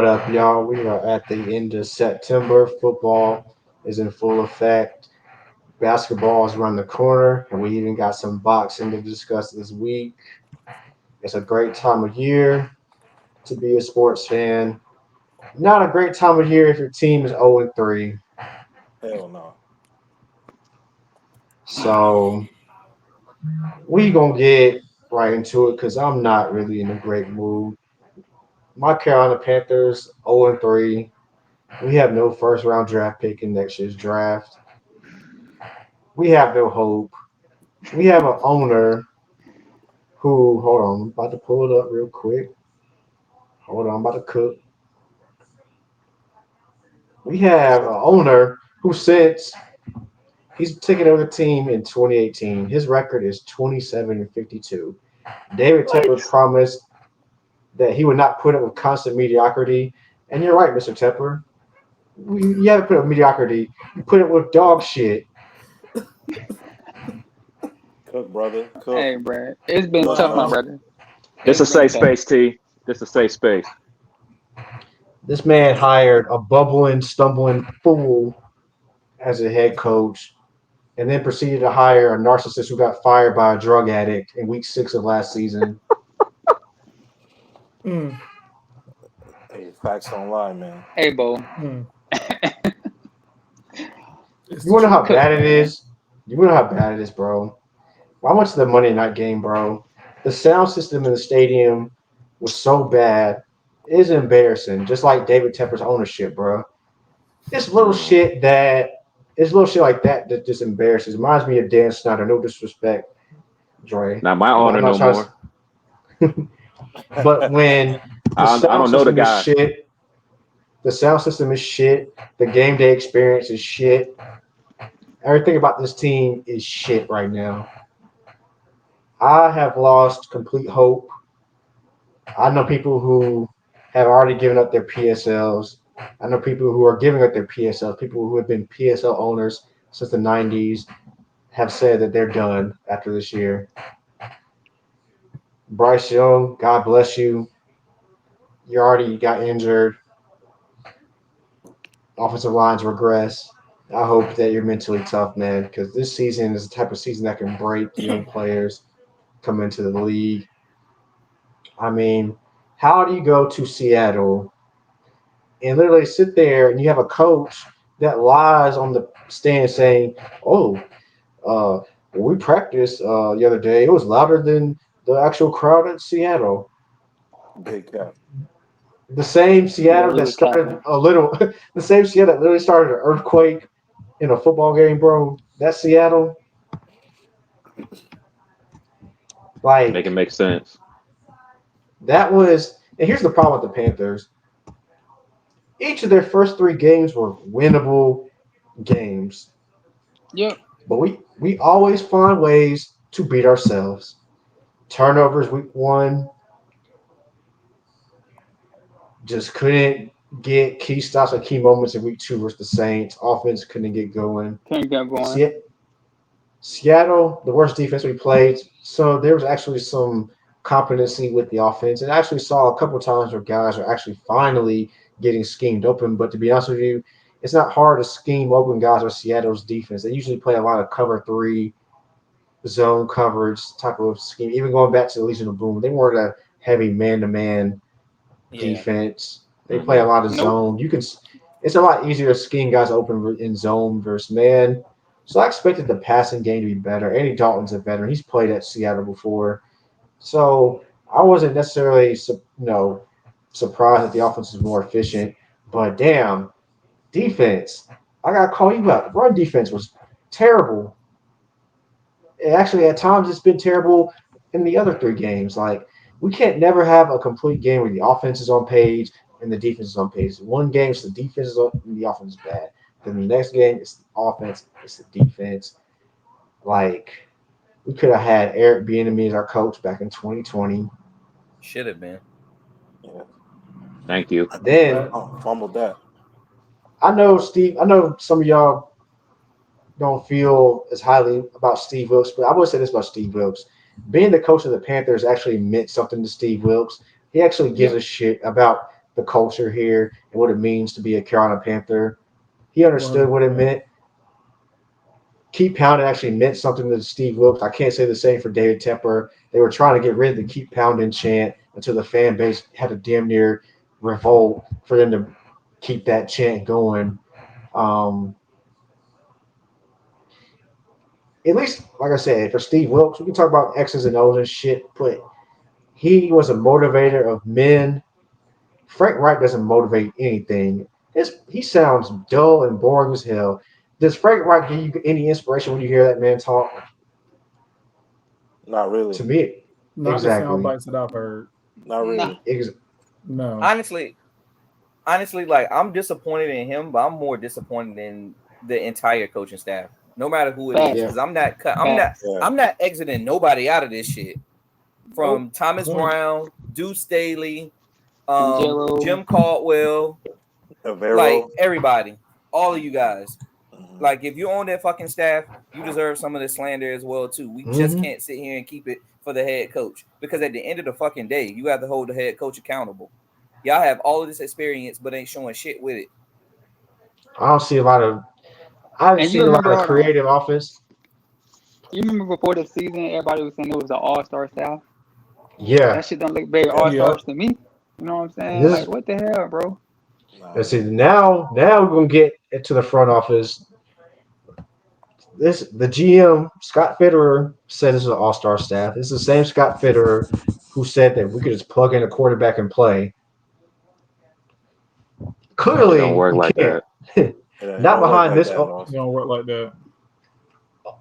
What up, y'all? We are at the end of September. Football is in full effect. Basketball is around the corner, and we even got some boxing to discuss this week. It's a great time of year to be a sports fan. Not a great time of year if your team is 0 and 3. Hell no. So we gonna get right into it because I'm not really in a great mood. My Carolina Panthers 0 and 3. We have no first round draft pick in next year's draft. We have no hope. We have an owner who, hold on, I'm about to pull it up real quick. Hold on, I'm about to cook. We have an owner who since he's taken over the team in 2018, his record is 27 and 52. David Tepper promised that he would not put up with constant mediocrity. And you're right, Mr. Tepper. You haven't put up mediocrity. You put it with dog shit. Cook, brother. Cook. Hey, bro, it's been Cook, tough, my brother. brother. It's a It's been safe tough. space, T. This a safe space. This man hired a bubbling, stumbling fool as a head coach and then proceeded to hire a narcissist who got fired by a drug addict in week 6 of last season. Mm, Hey, facts don't lie, man. Hey, Bo. mm. It's You want to know how Cook, bad it man. is? You want to know how bad it is, bro? I went to the Monday night game, bro. The sound system in the stadium was so bad. It is embarrassing, just like David Tepper's ownership, bro. It's little shit that it's little shit like that that just embarrasses. Reminds me of Dan Snyder. No disrespect, Dre. Not my But I'm owner not no trying more. but when the I sound don't know the system is guy. shit, the sound system is shit. The game day experience is shit. Everything about this team is shit right now. I have lost complete hope. I know people who have already given up their PSLs. I know people who are giving up their PSLs. People who have been PSL owners since the 90s have said that they're done after this year. Bryce Young, God bless you. You already got injured. Offensive lines regress. I hope that you're mentally tough, man, because this season is the type of season that can break young players come into the league. I mean, how do you go to Seattle and literally sit there and you have a coach that lies on the stand saying, "Oh, we practiced the other day. It was louder than the actual crowd at Seattle." Big cap. The same Yeah, Seattle he that was started capping. a little, the same Seattle that literally started an earthquake in a football game, bro. That Seattle, Make it like make sense. that was. And here's the problem with the Panthers: each of their first 3 games were winnable games, Yep. but we always find ways to beat ourselves. Turnovers week 1, just couldn't get key stops or key moments in week 2 versus the Saints. Offense couldn't get going. Can't get going. Se- Seattle, the worst defense we played. So there was actually some competency with the offense. And I actually saw a couple of times where guys are actually finally getting schemed open. But to be honest with you, it's not hard to scheme open guys with Seattle's defense. They usually play a lot of cover 3, zone coverage type of scheme. Even going back to the Legion of Boom, they weren't a heavy man-to-man Yeah. defense. They play a Hmm. lot of Nope. zone. You can. It's a lot easier to scheme guys open in zone versus man. So I expected the passing game to be better. Andy Dalton's a veteran. He's played at Seattle before, so I wasn't necessarily surprised that the offense was more efficient. But damn, defense! I gotta call you out. Run defense was terrible. Actually, at times it's been terrible in the other 3 games. Like we can't never have a complete game where the offense is on page and the defense is on page. One game it's the defense is on and the offense is bad. Then the next game it's the offense, it's the defense. Like we could have had Eric Bieniemy as our coach back in 2020. Should have been. Yeah. Thank you. Then Fumbled that. I know Steve. I know some of y'all don't feel as highly about Steve Wilkes, but I will say this about Steve Wilkes. Being the coach of the Panthers actually meant something to Steve Wilkes. He actually gives Yep. a shit about the culture here and what it means to be a Carolina Panther. He understood what it meant. Keep pounding actually meant something to Steve Wilkes. I can't say the same for David Tepper. They were trying to get rid of the keep pounding chant until the fan base had a damn near revolt for them to keep that chant going. At least, like I said, for Steve Wilkes, we can talk about X's and O's and shit, but he was a motivator of men. Frank Wright doesn't motivate anything. He sounds dull and boring as hell. Does Frank Wright give you any inspiration when you hear that man talk? Not really. To me, not exactly. the sound bites that I've heard. Not really. No. Honestly, like I'm disappointed in him, but I'm more disappointed in the entire coaching staff. No matter who it is, because I'm not exiting nobody out of this shit. From Thomas Brown, Deuce Staley, Jim Caldwell, like everybody, all of you guys. Like, if you're on that fucking staff, you deserve some of the slander as well, too. We just can't sit here and keep it for the head coach. Because at the end of the fucking day, you have to hold the head coach accountable. Y'all have all of this experience, but ain't showing shit with it. I don't see a lot of creative offense. You remember before the season, everybody was saying it was an all-star staff? Yeah. That shit don't look very all-stars to me. You know what I'm saying? Like, what the hell, bro? Let's see. Now we're going to get into the front office. The GM, Scott Fitterer, said this is an all-star staff. It's the same Scott Fitterer who said that we could just plug in a quarterback and play. Clearly, it don't work like that. Not behind this. It don't work like that.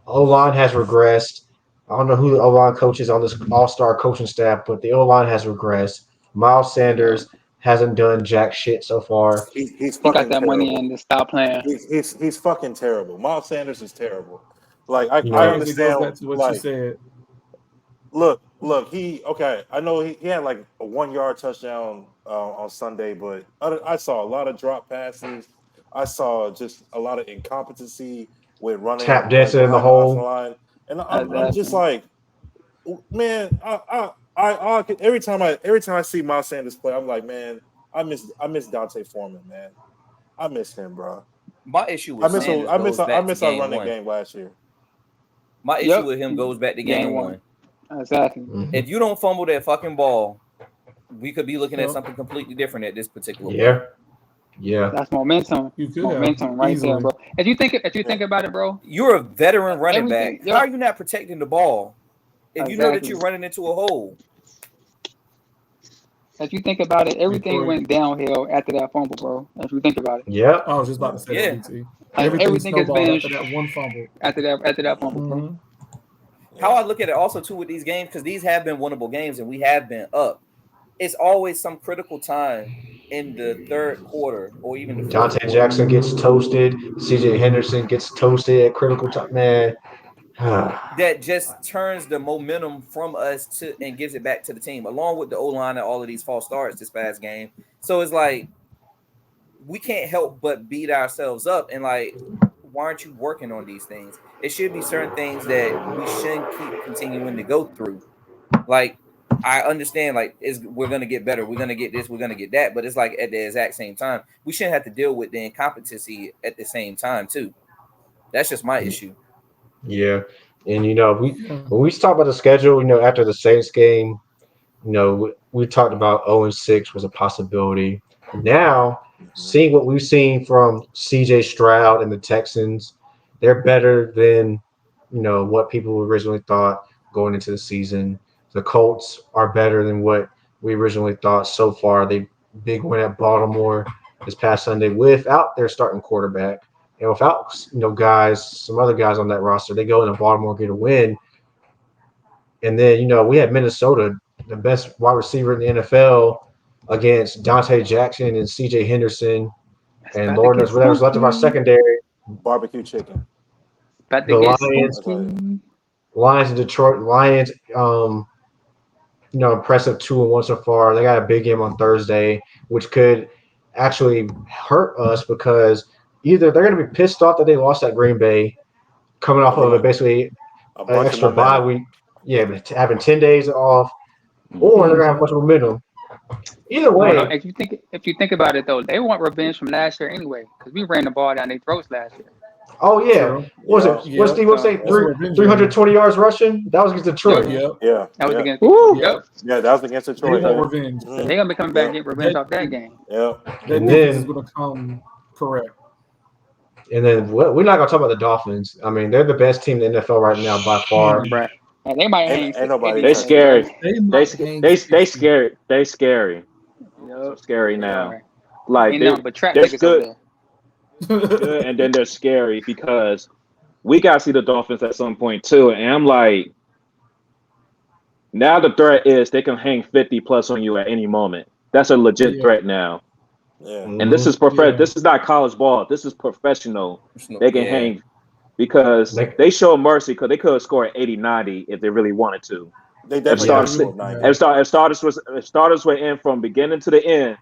O-line has regressed. I don't know who the O-line coach is on this all-star coaching staff, but the O-line has regressed. Miles Sanders hasn't done jack shit so far. He's fucking got that money in to stop playing. He's fucking terrible. Miles Sanders is terrible. Like I understand back to what you said. Look. I know he had like a 1-yard touchdown on Sunday, but I saw a lot of drop passes. I saw just a lot of incompetency with running tap dancing in the hole. Line. And I'm just like, man, I every time I see Miles Sanders play, I'm like, man, I miss Dante Foreman, man. I miss him, bro. My issue with I miss our running game last year. My issue with him goes back to game one. Exactly. Mm-hmm. If you don't fumble that fucking ball, we could be looking at something completely different at this particular point. Yeah. That's momentum. Momentum right there, bro. If you think about it, bro. You're a veteran running back. How are you not protecting the ball if you know that you're running into a hole? If you think about it, everything went downhill after that fumble, bro. If you think about it. Yeah. I was just about to say that, BT. Everything has been after that one fumble. After that fumble, bro. How I look at it also too with these games, because these have been winnable games and we have been up. It's always some critical time in the third quarter or even the fourth Dante Jackson gets toasted. CJ Henderson gets toasted at critical time. Man. That just turns the momentum from us and gives it back to the team, along with the O-line and all of these false starts this past game. So it's like we can't help but beat ourselves up and like, why aren't you working on these things? It should be certain things that we shouldn't keep continuing to go through. Like, I understand, like, we're going to get better. We're going to get this. We're going to get that. But it's like at the exact same time, we shouldn't have to deal with the incompetency at the same time, too. That's just my issue. Yeah. And, when we talk about the schedule, after the Saints game, we talked about 0-6 was a possibility. Now, seeing what we've seen from C.J. Stroud and the Texans, they're better than, what people originally thought going into the season. The Colts are better than what we originally thought so far. They big win at Baltimore this past Sunday without their starting quarterback and without, some other guys on that roster. They go into Baltimore, get a win. And then, we had Minnesota, the best wide receiver in the NFL, against Dante Jackson and C.J. Henderson, and Lord knows whatever's left of our secondary. Barbecue chicken. The Lions in Detroit. Lions, impressive 2-1 so far. They got a big game on Thursday, which could actually hurt us because either they're going to be pissed off that they lost at Green Bay, coming off of basically an extra bye week, having 10 days off, or they're going to have a bunch of momentum. Either Well, no, way, if you think about it though, they want revenge from last year anyway, because we ran the ball down their throats last year. oh yeah, True. what was Yeah. it? What Steve was saying? That's where revenge 320 yards rushing. That was against Detroit. Yep. Yeah. That was Yeah. against Woo! Detroit. Yep. Yeah, that was against They Detroit. want Yeah. revenge. Mhm. They're gonna be coming back and Yeah. get revenge off that game. Yeah. That And defense is then- going to come correct. And then we're not gonna talk about the Dolphins. I mean, they're the best team in the NFL right now by far. Right. And they might hang. Ain't nobody They touching scary. They They scary. They scary. Yep. Scary They now. are. Like Ain't nothing but trap they're niggas over good. there. Good, and then they're scary because we gotta see the Dolphins at some point too. And I'm like, now the threat is they can hang 50 plus on you at any moment. That's a legit threat now. Yeah. And this is This is not college ball. This is professional. They can hang because they show mercy because they could have scored 80-90 if they really wanted to. They definitely if starters were in from beginning to the end,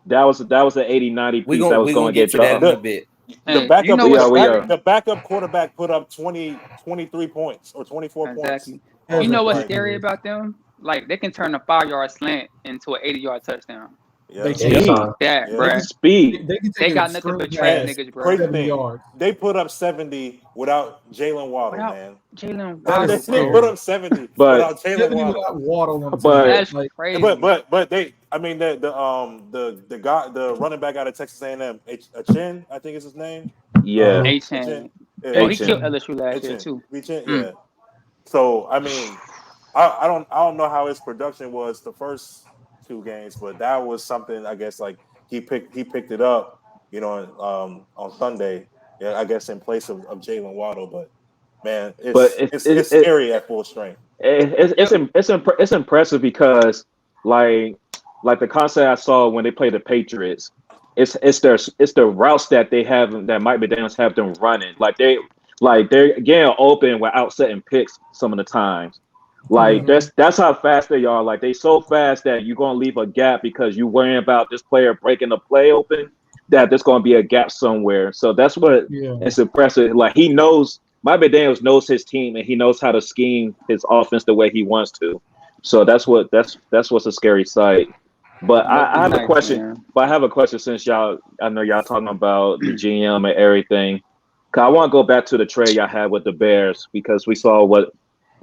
that was the 80-90 piece that was going to get to that dropped. in a bit. The backup, you know the backup quarterback put up 23 points or 24 Exactly. points. You know what's scary about them? Like they can turn a 5-yard slant into an 80-yard touchdown. Yeah. They Speed. That, Yeah. bro. Speed. They got nothing but trap niggas, bro. Crazy thing, they put up 70 without Jalen Waddle, man. Jalen They Waddle, put up 70 without Jalen Waddle. That's crazy. But they, I mean the guy, the running back out of Texas A&M, Chin, I think is his name. Yeah. H-Chin. Oh, he killed LSU last year too. Yeah. So I mean, I don't know how his production was the first 2 games, but that was something I guess like he picked it up, you know, on Sunday. Yeah, I guess in place of Jalen Waddle, but man, it's scary at full strength. It's impressive because like the concept I saw when they played the Patriots, it's their routes that they have that Mike McDaniels have them running. They're getting open without setting picks some of the times. Like that's how fast they are. Like they so fast that you're gonna leave a gap because you're worrying about this player breaking the play open. That there's gonna be a gap somewhere. So that's what it's impressive. Like he knows, Mike McDaniels knows his team and he knows how to scheme his offense the way he wants to. So that's what's a scary sight. But I have a question. Man. But I have a question since I know y'all talking about the GM and everything. Cause I want to go back to the trade y'all had with the Bears because we saw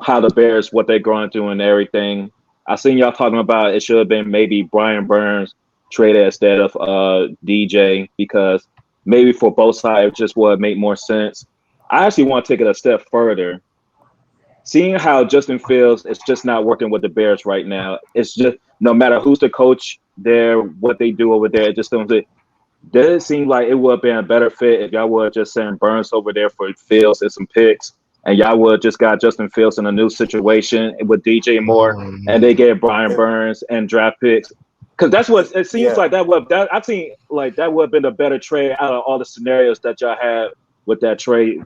how the Bears, what they're going through and everything. I seen y'all talking about it should have been maybe Brian Burns traded instead of DJ because maybe for both sides just would make more sense. I actually want to take it a step further. Seeing how Justin Fields is just not working with the Bears right now. It's just no matter who's the coach there, what they do over there, it just doesn't seem like it would have been a better fit if y'all would have just sent Burns over there for Fields and some picks. And y'all would just got Justin Fields in a new situation with DJ Moore, and they get Brian Burns and draft picks. Because that's what it seems like. I think like that would have been a better trade out of all the scenarios that y'all had with that trade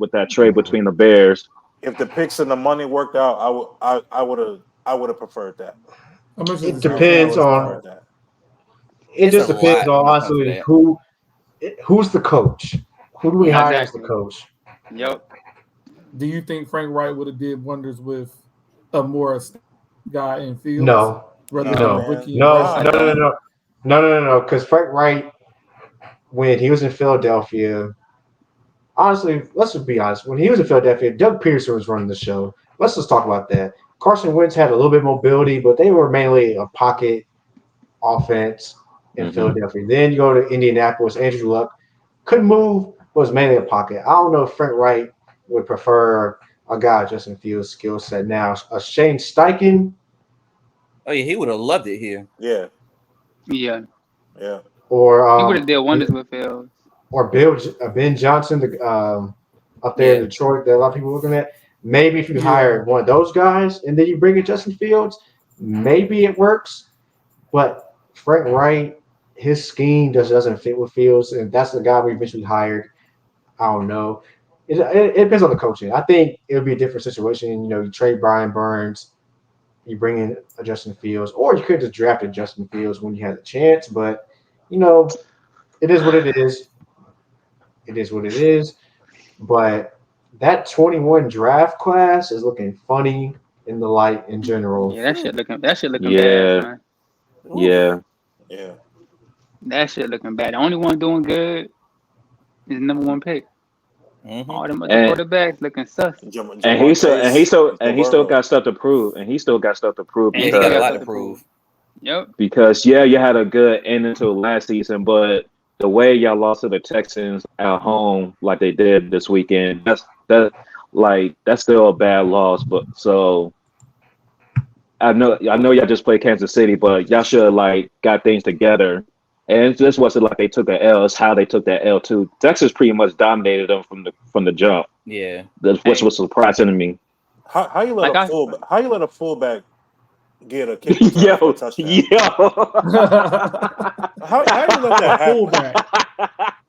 between the Bears. If the picks and the money worked out, I would have preferred that. It depends on. It just depends on honestly who's the coach. Who do we hire as the coach? Yep. Do you think Frank Wright would have did wonders with a more guy in Fields? No. No. Because Frank Wright, when he was in Philadelphia, honestly, let's just be honest. When he was in Philadelphia, Doug Peterson was running the show. Let's just talk about that. Carson Wentz had a little bit of mobility, but they were mainly a pocket offense in Philadelphia. Then you go to Indianapolis, Andrew Luck couldn't move, but was mainly a pocket. I don't know if Frank Wright would prefer a guy Justin Fields' skill set now. A Shane Steichen. Oh yeah, he would have loved it here. Yeah. Or he would have did wonders with Fields. Or Ben Johnson, up there in Detroit, that a lot of people looking at. Maybe if you hire one of those guys and then you bring in Justin Fields, maybe it works. But Frank Wright, his scheme doesn't fit with Fields, and that's the guy we eventually hired. I don't know. It depends on the coaching. I think it would be a different situation. You know, you trade Brian Burns, you bring in a Justin Fields, or you could have just drafted Justin Fields when you had a chance. But, you know, it is what it is. It is what it is. But that 21 draft class is looking funny in the light in general. Yeah, that shit looking bad, man. Yeah. Yeah. That shit looking bad. The only one doing good is number 1 pick. Mm-hmm. All them other quarterbacks looking sus. And he still got stuff to prove. And he still got stuff to prove. Yeah, he got a lot to prove. Yep. Because you had a good ending to last season, but the way y'all lost to the Texans at home like they did this weekend, that's still a bad loss. But so I know y'all just played Kansas City, but y'all should like got things together. And this wasn't like they took an L; it's how they took that L too. Texas pretty much dominated them from the jump. Yeah, which was surprising to me. How you let a fullback get a kick yo, for a touchdown? How you let that happen? Fullback.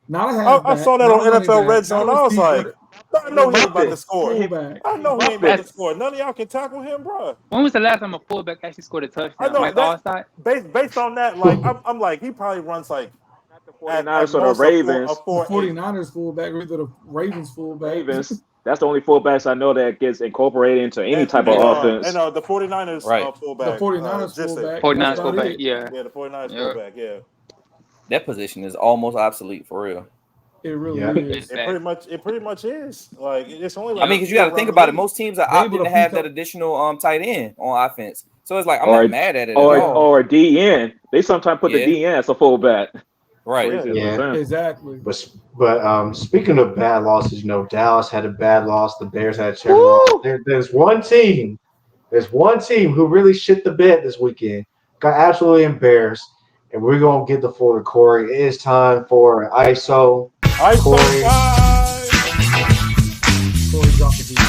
Not a halfback. I saw that on NFL Red Zone. I was like, I know he ain't about to score. Fullback. I know he ain't about to score. None of y'all can tackle him, bro. When was the last time a fullback actually scored a touchdown? I know like that, based on that, like I'm like he probably runs like the 49ers or the Ravens. The 49ers fullback or the Ravens fullback. Ravens. That's the only fullbacks I know that gets incorporated into any type of offense. And the 49ers fullback. The 49ers fullback. 49ers fullback, yeah. Yeah, the 49ers fullback, yeah. That position is almost obsolete for real. It really is. It pretty much is. Like it's only. Like I mean, because you got to think about it. Most teams are opting to have that additional tight end on offense. So it's like I'm not mad at it at all. Or DN. They sometimes put the DN as a fullback. Right. Yeah. Exactly. But speaking of bad losses, Dallas had a bad loss. The Bears had a terrible loss. There's one team who really shit the bed this weekend. Got absolutely embarrassed. And we're going to get the floor to Corey. It is time for ISO. Corey. Corey dropped the beat.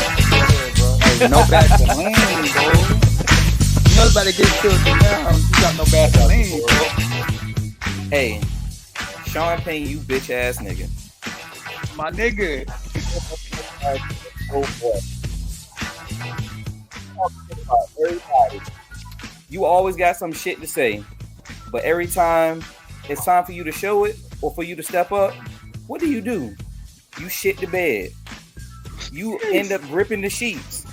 Hey, no Vaseline, bro. You know about to get killed now. You got no Vaseline, bro. Hey, Sean Payton, you bitch ass nigga. My nigga. You always got some shit to say. But every time it's time for you to show it or for you to step up, what do? You shit the bed. You end up gripping the sheets.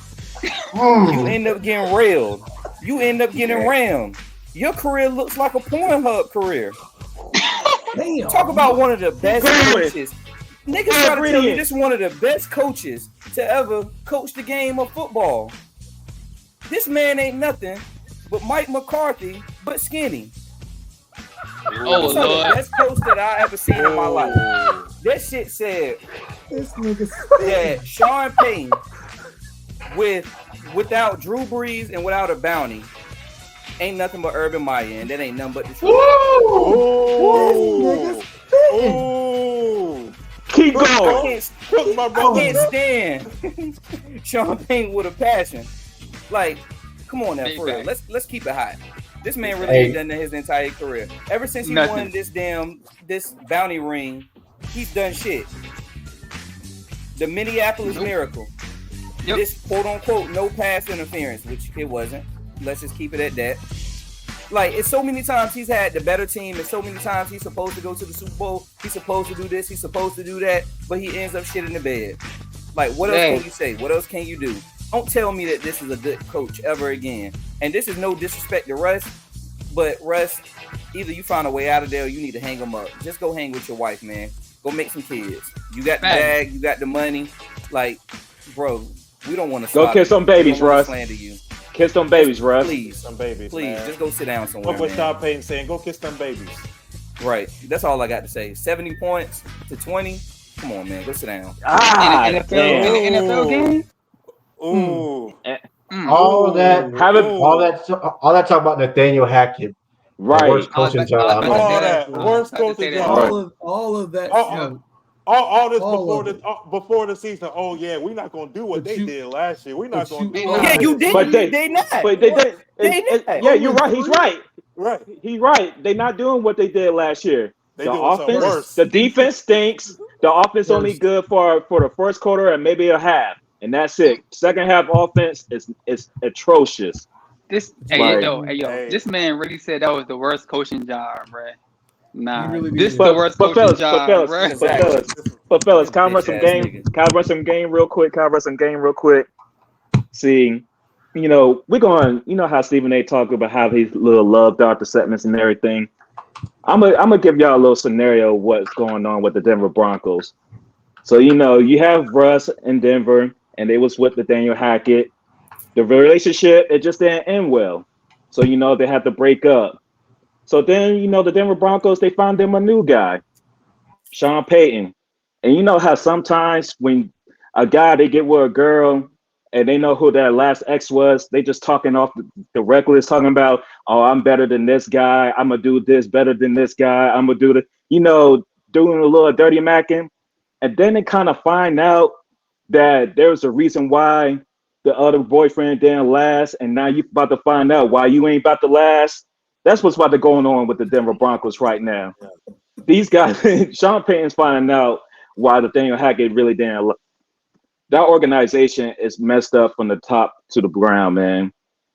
You end up getting railed. You end up getting rammed. Your career looks like a Pornhub career. Damn. Talk about one of the best coaches. Niggas try to tell me this is one of the best coaches to ever coach the game of football. This man ain't nothing but Mike McCarthy, but skinny. Oh, Lord. The best coach that I ever seen in my life. That shit said that Sean Payton without Drew Brees and without a bounty ain't nothing but Urban Meyer, and that ain't nothing but the truth. Keep going. I can't stand Sean Payton with a passion. Like, come on now, for real. Let's keep it hot. This man really has done that his entire career. Ever since he won this bounty ring, he's done shit. The Minneapolis Miracle. Yep. This quote unquote no pass interference, which it wasn't. Let's just keep it at that. Like, it's so many times he's had the better team, and so many times he's supposed to go to the Super Bowl. He's supposed to do this, he's supposed to do that, but he ends up shit in the bed. Like, what else can you say? What else can you do? Don't tell me that this is a good coach ever again. And this is no disrespect to Russ, but Russ, either you find a way out of there or you need to hang him up. Just go hang with your wife, man. Go make some kids. You got the bag, you got the money. Like, bro, we don't want to go kiss some babies, Russ. You. Kiss them babies, Russ. Please, some babies. Please, man. Just go sit down somewhere. What Sean Payton saying? Go kiss them babies. Right. That's all I got to say. 70 points to 20. Come on, man. Go sit down. NFL game. Ooh. All that talk about Nathaniel Hackett. Right. Worst coaching job. Worst coaching job. All of that. All this before the season. Oh yeah, we're not gonna do what they did last year. We're not gonna do. Yeah, you did. But they not. But they did. Yeah, you're right. He's right. Right. He's right. They're not doing what they did last year. The offense, the defense stinks. The offense only good for the first quarter and maybe a half, and that's it. Second half offense is atrocious. This this man really said that was the worst coaching job, bro. Nah, this is the worst coaching job, bro. But fellas, can I run some game? Can I run some game real quick? See, we're going. You know how Stephen A. talk about how he's little love doctor segments and everything. I'm gonna give y'all a little scenario of what's going on with the Denver Broncos. So you have Russ in Denver, and they was with Nathaniel Hackett. The relationship, it just didn't end well. So they had to break up. So then the Denver Broncos, they found them a new guy, Sean Payton. And you know how sometimes when a guy, they get with a girl and they know who their last ex was, they just talking off the reckless, talking about, oh, I'm better than this guy. I'm going to do this better than this guy. I'm going to do the, doing a little dirty macking. And then they kind of find out that there's a reason why the other boyfriend didn't last. And now you're about to find out why you ain't about to last. That's what's about to go on with the Denver Broncos right now. These guys, Sean Payton's finding out why Nathaniel Hackett really didn't. That organization is messed up from the top to the ground, man.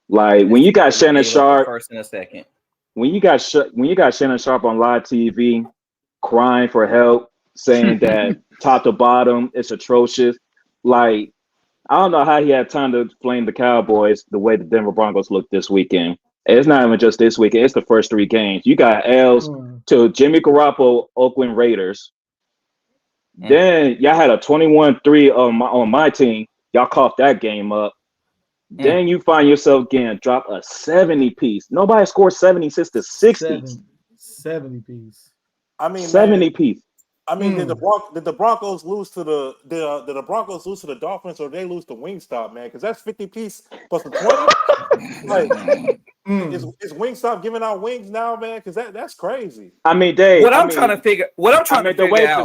Like when you got Shannon Sharp, first and a second. When you got Shannon Sharp on live TV, crying for help, saying that top to bottom it's atrocious. Like I don't know how he had time to blame the Cowboys the way the Denver Broncos looked this weekend. It's not even just this weekend; it's the first 3 games. You got L's to Jimmy Garoppolo, Oakland Raiders. Then y'all had a 21-3 on my team. Y'all coughed that game up. Then you find yourself getting dropped a 70 piece. Nobody scored 70 since the 60s. 70 piece. I mean, 70 piece. I mean, did the Broncos lose to the Broncos lose to the Dolphins, or they lose to Wingstop, man? Because that's 50 piece plus the 20. Like, is Wingstop giving out wings now, man? Because that's crazy. I mean, Dave. The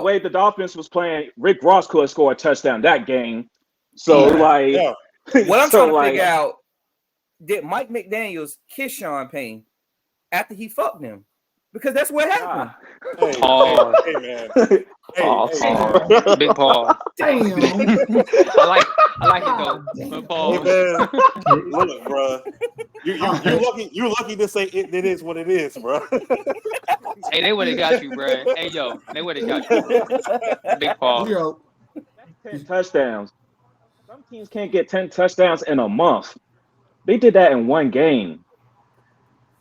way the Dolphins was playing, Rick Ross could have scored a touchdown that game. So what I'm trying to figure out, did Mike McDaniels kiss Sean Payton after he fucked him? Because that's what happened. Hey, man. Big pause. Damn. I like it though. Big pause. Hey, man. Look, bro. You lucky to say it is what it is, bro. Hey, they would have got you, bro. Hey, yo, they would have got you. Big pause. 10 touchdowns. Some teams can't get 10 touchdowns in a month. They did that in one game.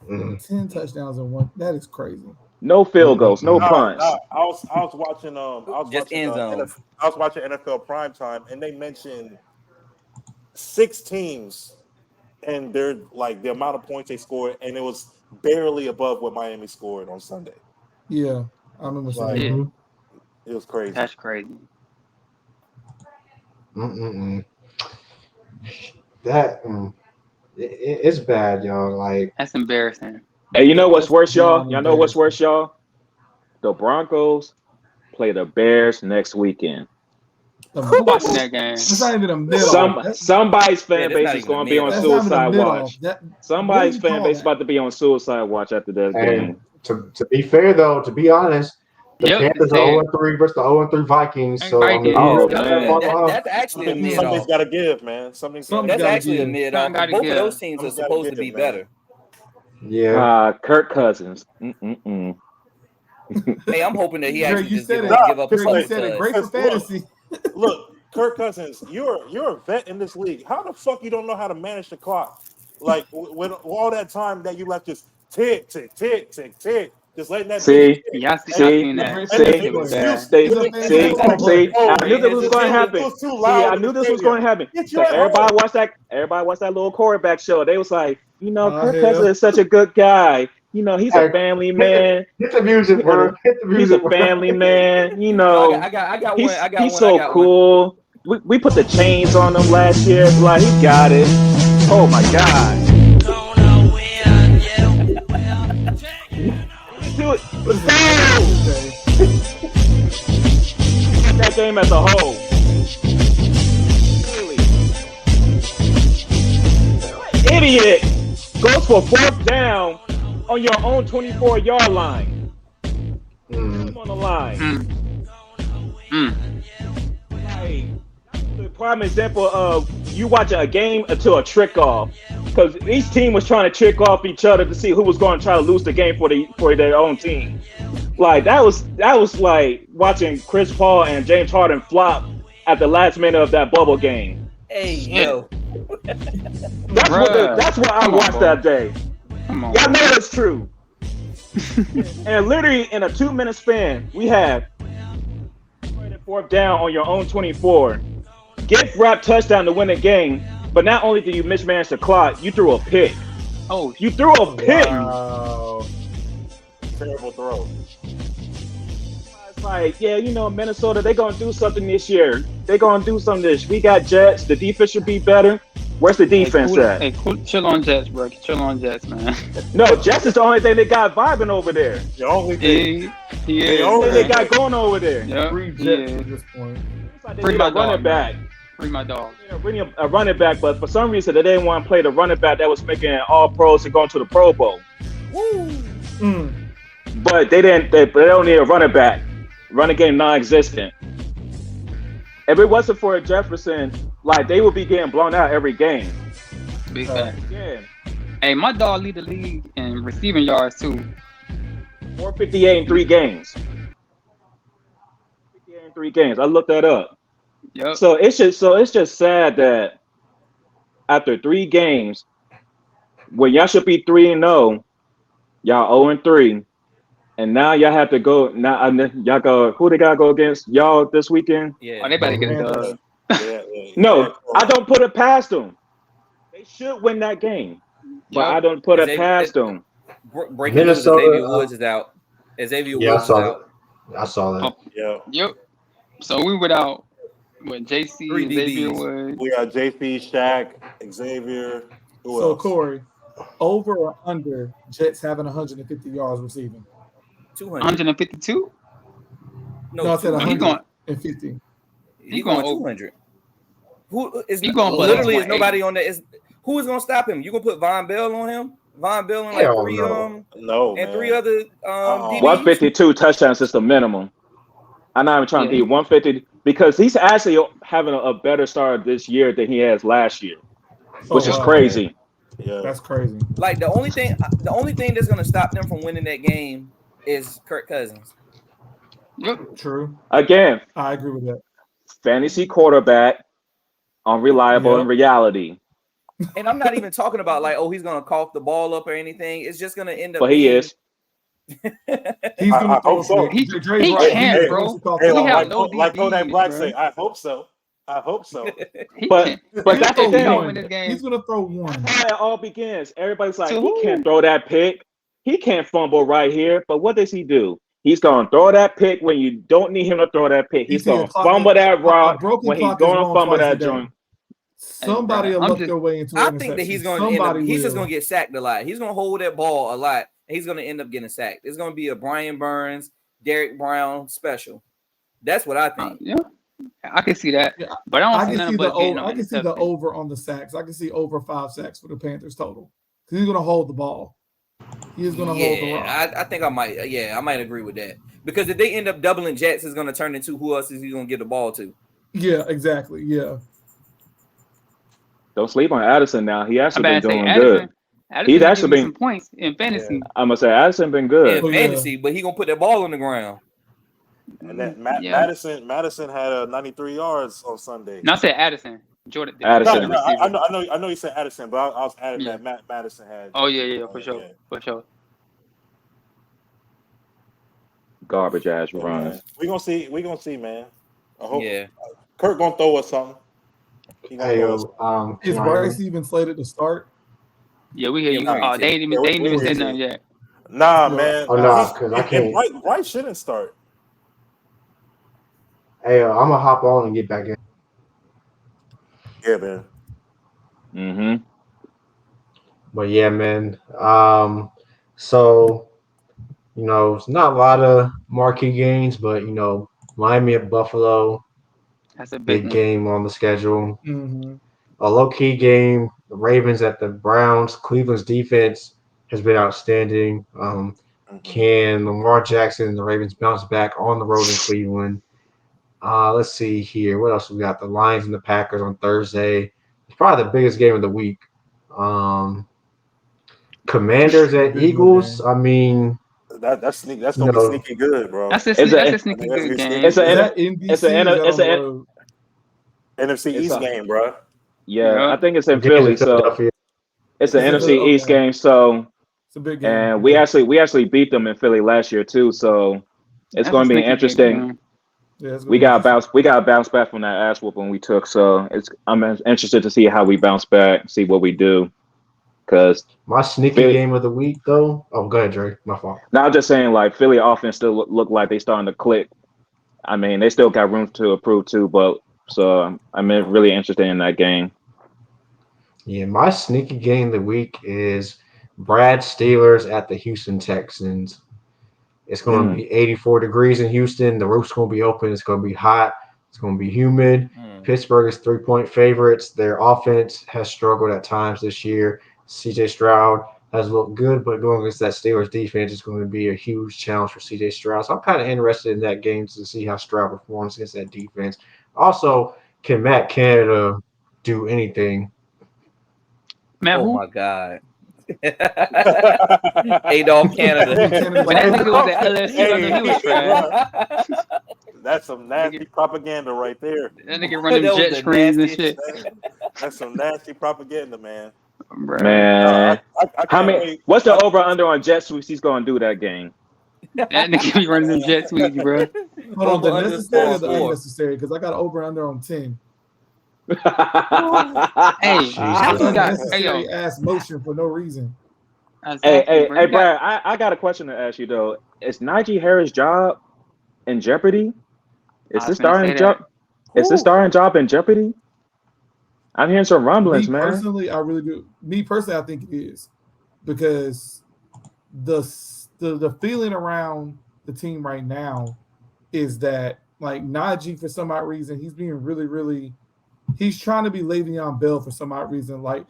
10 touchdowns in one. That is crazy. No field goals, no punts. I was watching end zone. I was watching NFL Primetime, and they mentioned 6 teams and they're like the amount of points they scored, and it was barely above what Miami scored on Sunday. Yeah, I remember saying it was crazy. That's crazy. It's bad, y'all. Like that's embarrassing. Hey, you know what's worse, y'all? Y'all know what's worse, y'all? The Broncos play the Bears next weekend. Watching that game. It's not even a middle. Somebody's fan base is going to be on suicide watch. Somebody's fan base is about to be on suicide watch after that game. To be fair, though, to be honest, the Panthers are 0-3 versus the 0-3 Vikings. So that's actually a mid. Something's got to give, man. That's actually a mid. Both of those teams are supposed to be better. Yeah. Kirk Cousins. Hey, I'm hoping that he actually just give up. You said it great for fantasy. Look, Kirk Cousins, you're a vet in this league. How the fuck you don't know how to manage the clock? Like with all that time that you left just tick, tick, tick, tick, tick. Just letting that see. I knew this was going to happen. I knew this was going to happen. So everybody watched that little quarterback show. They was like, Kirk Cousins is such a good guy. He's a family man. Hit the music, bro. He's a family man. I got one. He's so cool. We put the chains on him last year. Like he got it. Oh my god. Do it. That game as a whole. Really? Idiot goes for 4th down on your own 24-yard line. On the line. Like, the prime example of you watching a game until a trick off. Because each team was trying to trick off each other to see who was going to try to lose the game for their own team. Like that was like watching Chris Paul and James Harden flop at the last minute of that bubble game. Hey yo, that's what I watched that day. Y'all know it's true. And literally in a 2-minute span, we have 4th down on your own 24. Gift wrap touchdown to win the game. But not only did you mismanage the clock, you threw a pick. Oh, you threw a pick. Wow. Terrible throw. It's like, yeah, Minnesota, they're going to do something this year. They're going to do something this. We got Jets. The defense should be better. Where's the defense at? Hey, chill on Jets, bro. Chill on Jets, man. No, Jets is the only thing they got vibing over there. The only thing the only thing they got going over there. Yep. Free Jets at this point. Like Free my running back. Free my dog. A running back, but for some reason they didn't want to play the running back that was making all pros and going to the Pro Bowl. Woo. But they didn't. They don't need a running back. Running game non-existent. If it wasn't for Jefferson, like they would be getting blown out every game. Big fact. Yeah. Hey, my dog lead the league in receiving yards too. 458 in 3 games. 458 in 3 games. I looked that up. Yep. So it's just sad that after 3 games, when y'all should be 3-0, y'all 0-3, and now y'all have to go. Now y'all go. Who they gotta go against y'all this weekend? Yeah. Oh, they better get it done. No, I don't put it past them. They should win that game, but I don't put it past them. Breaking news: Xavier Woods is out. Xavier Woods is out. I saw that. Yep. So we without JC, Xavier Woods. We got JP, Shaq, Xavier. Who else? Corey, over or under Jets having 150 yards receiving? 152? No, I said 150. He going 200. Who is literally is nobody on that? Who is gonna stop him? You gonna put Von Bell on him? Von Bell and like three and 3 other DBs? 152 touchdowns is the minimum. I'm not even trying to be 150 because he's actually having a better start this year than he has last year, which is crazy. Yeah, that's crazy. Like the only thing that's gonna stop them from winning that game is Kirk Cousins. Yep, true. Again, I agree with that. Fantasy quarterback, unreliable in reality. And I'm not even talking about like, he's gonna cough the ball up or anything. It's just gonna end up. But he is. He's gonna throw so. He can't, bro. Like Kodak Black say, I hope so. I hope so. but that's the thing. He's gonna throw one. That's how it all begins. Everybody's like, he can't throw that pick. He can't fumble right here. But what does he do? He's gonna throw that pick when you don't need him to throw that pick. He's gonna fumble that route when he's gonna fumble that joint. Somebody will look their way into it. I think that he's just gonna get sacked a lot. He's gonna hold that ball a lot, and he's gonna end up getting sacked. It's gonna be a Brian Burns, Derek Brown special. That's what I think. Yeah, I can see that, but I can see the over on the sacks. I can see over 5 sacks for the Panthers total because he's gonna hold the ball. He's gonna hold the rock. I think I might. Yeah, I might agree with that because if they end up doubling Jets, it's gonna turn into who else is he gonna get the ball to? Yeah, exactly. Yeah. Don't sleep on Addison now. He actually been doing good. He's actually been some points in fantasy. I'm gonna say Addison been good in fantasy, but he gonna put that ball on the ground. And then Madison had 93 yards on Sunday. Not say Addison. Jordan. Addison. No, I know you said Addison, but I was adding that Madison had. Oh yeah, for sure, for sure. Garbage ass runs. We gonna see, man. I hope. Yeah. Kirk gonna throw us something. Is Bryce even slated to start? Yeah, we hear you. They ain't even said nothing yet. Nah, man. Because I can't. Bryce shouldn't start. Hey, I'm gonna hop on and get back in. Yeah, man. Mm-hmm. But yeah, man. So it's not a lot of marquee games, but Miami at Buffalo. That's a big game on the schedule. Mm-hmm. A low-key game, the Ravens at the Browns. Cleveland's defense has been outstanding. Can Lamar Jackson and the Ravens bounce back on the road in Cleveland? Let's see here. What else we got? The Lions and the Packers on Thursday. It's probably the biggest game of the week. Commanders at Eagles. I mean, that's gonna be sneaky good, bro. That's a sneaky good game. It's an NFC East game, bro. Yeah, I think it's in Philly, so it's an NFC East game. So It's a big game. And we actually beat them in Philly last year too. So it's going to be interesting. Yeah, we got bounce back from that ass whooping we took. So I'm interested to see how we bounce back, see what we do. Because my sneaky game of the week, though. Oh, go ahead, Dre. My fault. Now I'm just saying, like Philly offense still look like they starting to click. I mean, they still got room to improve too, but so I'm really interested in that game. Yeah, my sneaky game of the week is Brad Steelers at the Houston Texans. It's going to be 84 degrees in Houston. The roof's going to be open. It's going to be hot. It's going to be humid. Pittsburgh is 3-point favorites. Their offense has struggled at times this year. CJ Stroud has looked good, but going against that Steelers defense is going to be a huge challenge for CJ Stroud. So I'm kind of interested in that game to see how Stroud performs against that defense. Also, can Matt Canada do anything? My God. Adolf Canada. When that nigga was at LSU, I knew he was trash. That's some nasty propaganda right there. That nigga running jet screens and shit. That's some nasty propaganda, man. Man, what's the over under on jet sweeps he's going to do that game? That nigga be running them jet sweeps, bro. Hold on, the necessary or the unnecessary? Because I got over under on 10. Hey, unnecessary ass motion for no reason. Hey, Brad, I got a question to ask you though. Is Najee Harris' job in jeopardy? Is this starting job? Is this starting job in jeopardy? I'm hearing some rumblings, man. Personally, I really do. Me personally, I think it is because the feeling around the team right now is that like Najee, for some odd reason, he's being really. He's trying to be Le'Veon Bell for some odd reason, like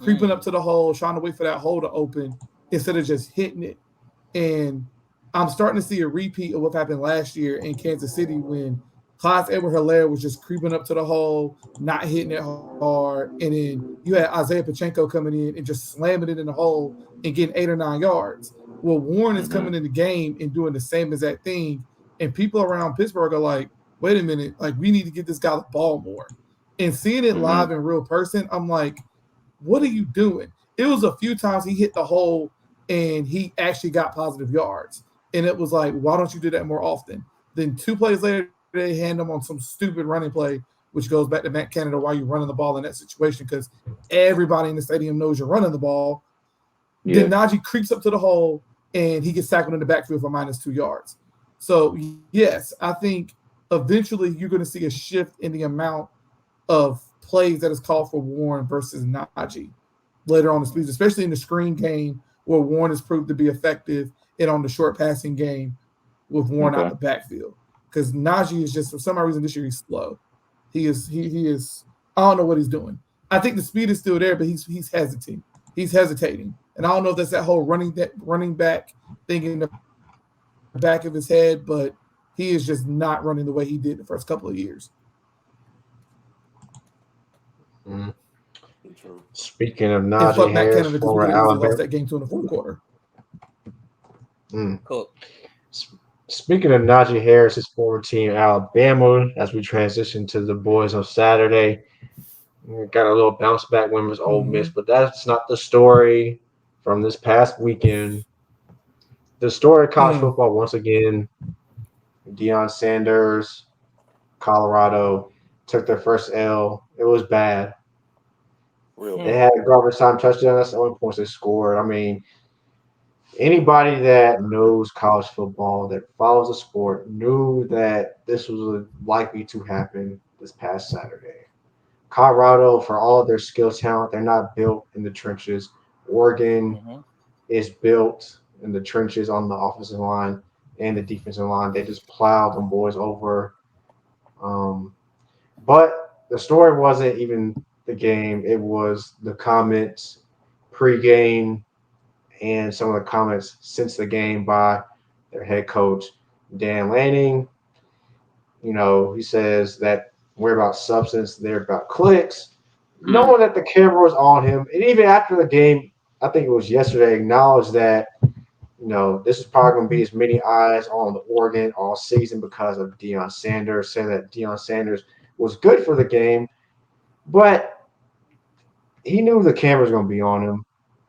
creeping up to the hole, trying to wait for that hole to open instead of just hitting it. And I'm starting to see a repeat of what happened last year in Kansas City when Clyde Edwards-Helaire was just creeping up to the hole, not hitting it hard. And then you had Isaiah Pacheco coming in and just slamming it in the hole and getting 8 or 9 yards. Well, Warren is coming in the game and doing the same exact thing. And people around Pittsburgh are like, wait a minute, like we need to get this guy the ball more. And seeing it live in real person, I'm like, what are you doing? It was a few times he hit the hole and he actually got positive yards. And it was like, why don't you do that more often? Then 2 plays later, they hand him on some stupid running play, which goes back to Matt Canada, why you running the ball in that situation, because everybody in the stadium knows you're running the ball. Yeah. Then Najee creeps up to the hole and he gets tackled in the backfield for -2 yards. So, yes, I think eventually you're going to see a shift in the amount of plays that is called for Warren versus Najee later on the speed, especially in the screen game where Warren has proved to be effective, and on the short passing game with Warren out the backfield. Because Najee is just, for some reason this year, he's slow. He is. I don't know what he's doing. I think the speed is still there, but he's hesitating. He's hesitating, and I don't know if that's that whole running back thing in the back of his head, but he is just not running the way he did the first couple of years. Speaking of Najee Harris, former Alabama, lost that game to in the fourth quarter. Cool. Speaking of Najee Harris, his former team Alabama, as we transition to the boys on Saturday, we got a little bounce back win versus Ole Miss, but that's not the story from this past weekend. The story of college football once again. Deion Sanders, Colorado, took their first L. It was bad. They had a garbage time touchdown. That's the only points they scored. I mean, anybody that knows college football, that follows the sport, knew that this was likely to happen this past Saturday. Colorado, for all of their skill talent, they're not built in the trenches. Oregon is built in the trenches on the offensive line and the defensive line. They just plowed them boys over. But the story wasn't even the game. It was the comments pre-game and some of the comments since the game by their head coach, Dan Lanning. You know, he says that we're about substance, they're about clicks. Knowing that the camera was on him, and even after the game, I think it was yesterday, acknowledged that, you know, this is probably going to be as many eyes on the Oregon all season because of Deion Sanders, saying that Deion Sanders was good for the game, but he knew the camera was going to be on him.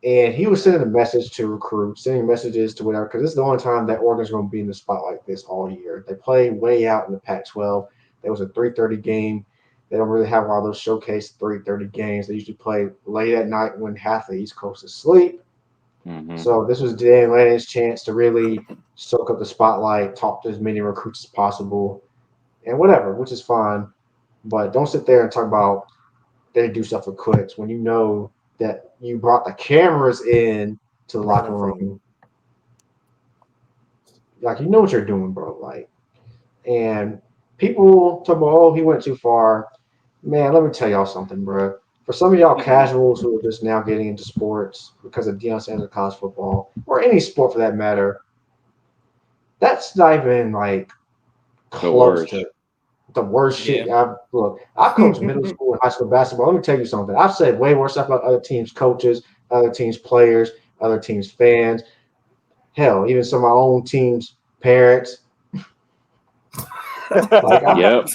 And he was sending a message to recruits, sending messages to whatever, because this is the only time that Oregon's going to be in the spot like this all year. They play way out in the Pac-12. There was a 3:30 game. They don't really have a lot of those showcase 3:30 games. They usually play late at night when half the East Coast is asleep. Mm-hmm. So this was Dan Lanning's chance to really soak up the spotlight, talk to as many recruits as possible, and whatever, which is fine. But don't sit there and talk about they do stuff for clicks when you know that you brought the cameras in to the locker room. Like, you know what you're doing, bro. Like, and people talk about, oh, he went too far. Man, let me tell y'all something, bro. For some of y'all casuals who are just now getting into sports because of Deion Sanders college football, or any sport for that matter, that's not even like close to the worst shit. I've coached middle school and high school basketball. Let me tell you something. I've said way worse stuff about other teams' coaches, other teams' players, other teams' fans. Hell, even some of my own team's parents. Yep.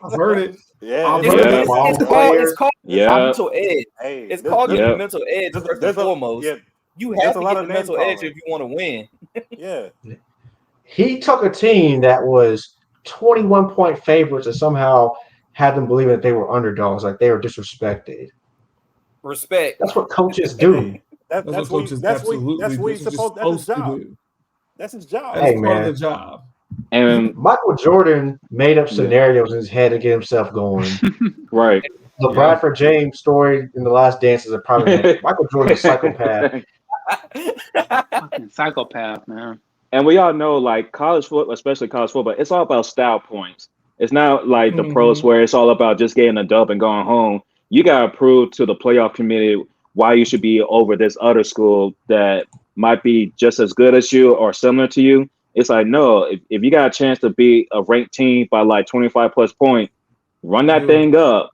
I've heard it. Yeah, it's called mental edge. Hey, it's called the mental edge first and foremost. Yeah, you have to get the mental edge if you want to win. Yeah. He took a team that was 21-point favorites and somehow had them believing that they were underdogs, like they were disrespected. Respect. That's what coaches do. That's what coaches absolutely. That's what he's supposed to do. That's his job. That's part of the job. And Michael Jordan made up scenarios in his head to get himself going. Right. The Bradford James story in The Last Dance is a prime example. Michael Jordan's a psychopath. Fucking psychopath, man. And we all know, like, college football, especially college football, it's all about style points. It's not like the pros where it's all about just getting a dub and going home. You got to prove to the playoff committee why you should be over this other school that might be just as good as you or similar to you. It's like, no, if you got a chance to beat a ranked team by like 25 plus points, run that thing up.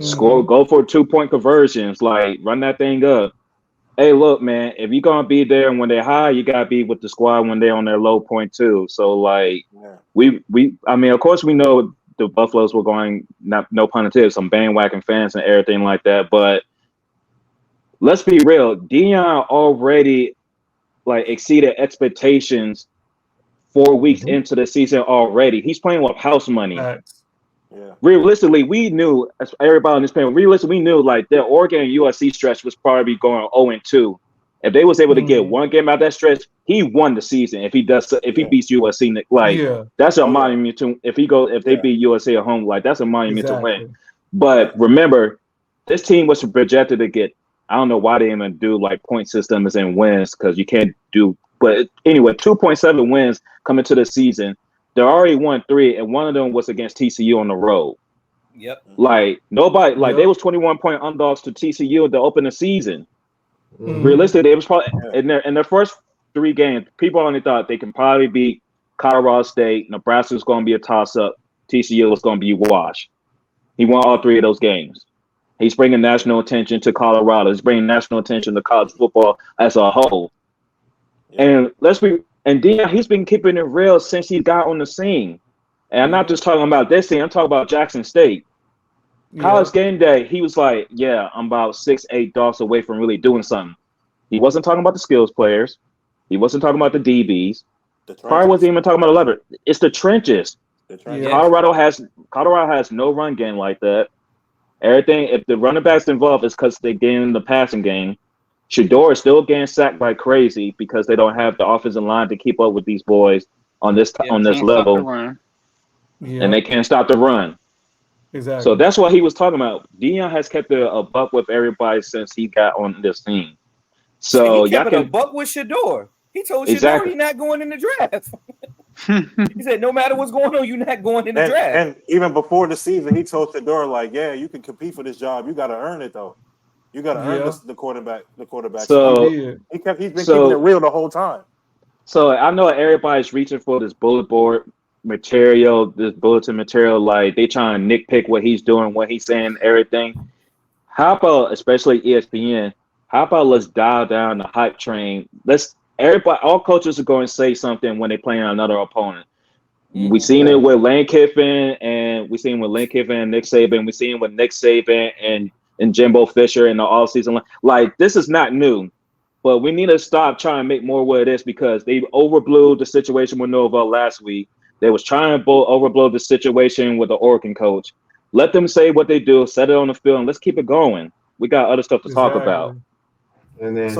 Score, go for 2-point conversions, like run that thing up. Hey, look, man, if you're gonna be there when they're high, you gotta be with the squad when they're on their low point too. So like I mean, of course we know the Buffaloes were going, no pun intended, some bandwagon fans and everything like that, but let's be real, Deion already like exceeded expectations 4 weeks into the season already. He's playing with house money. Yeah. Realistically, we knew, as everybody on this panel, we knew like the Oregon and USC stretch was probably going 0-2. If they was able to get one game out of that stretch, he won the season. If he beats USC, like that's a monument to if they beat USC at home, like that's a monument to win. But remember, this team was projected to get, I don't know why they even do like point systems and wins, because you can't do, but anyway, 2.7 wins coming to the season. They already won 3, and one of them was against TCU on the road. Yep. Like nobody, like they was 21-point underdogs to TCU to open the season. Realistically, it was probably in their first 3 games. People only thought they can probably beat Colorado State. Nebraska was going to be a toss-up. TCU was going to be wash. He won all 3 of those games. He's bringing national attention to Colorado. He's bringing national attention to college football as a whole. And Deion, he's been keeping it real since he got on the scene. And I'm not just talking about this team. I'm talking about Jackson State. College game day, he was like, yeah, I'm about 6-8 dogs away from really doing something. He wasn't talking about the skills players. He wasn't talking about the DBs. Probably wasn't even talking about 11. It's the trenches. Colorado has no run game like that. Everything, if the running backs involved, is because they get in the passing game. Shador is still getting sacked like crazy because they don't have the offensive line to keep up with these boys on this level, and they can't stop the run. Exactly. So that's what he was talking about. Deion has kept it a buck with everybody since he got on this team. So he kept it a buck with Shador. He told Shador he's not going in the draft. He said, no matter what's going on, you're not going in the draft. And even before the season, he told Shador, like, yeah, you can compete for this job. You got to earn it, though. You got to earn the quarterback. So he's been keeping it real the whole time. So I know everybody's reaching for this bulletin material, like they trying to nitpick what he's doing, what he's saying, everything. How about, especially ESPN, let's dial down the hype train. All coaches are going to say something when they play on another opponent. We seen it with Lane Kiffin, and we seen with Lane Kiffin and Nick Saban. We seen with Nick Saban and and Jimbo Fisher in the offseason. Like, this is not new. But we need to stop trying to make more what it is because they overblew the situation with Nova last week. They was trying to overblow the situation with the Oregon coach. Let them say what they do, set it on the field, and let's keep it going. We got other stuff to talk about. And then,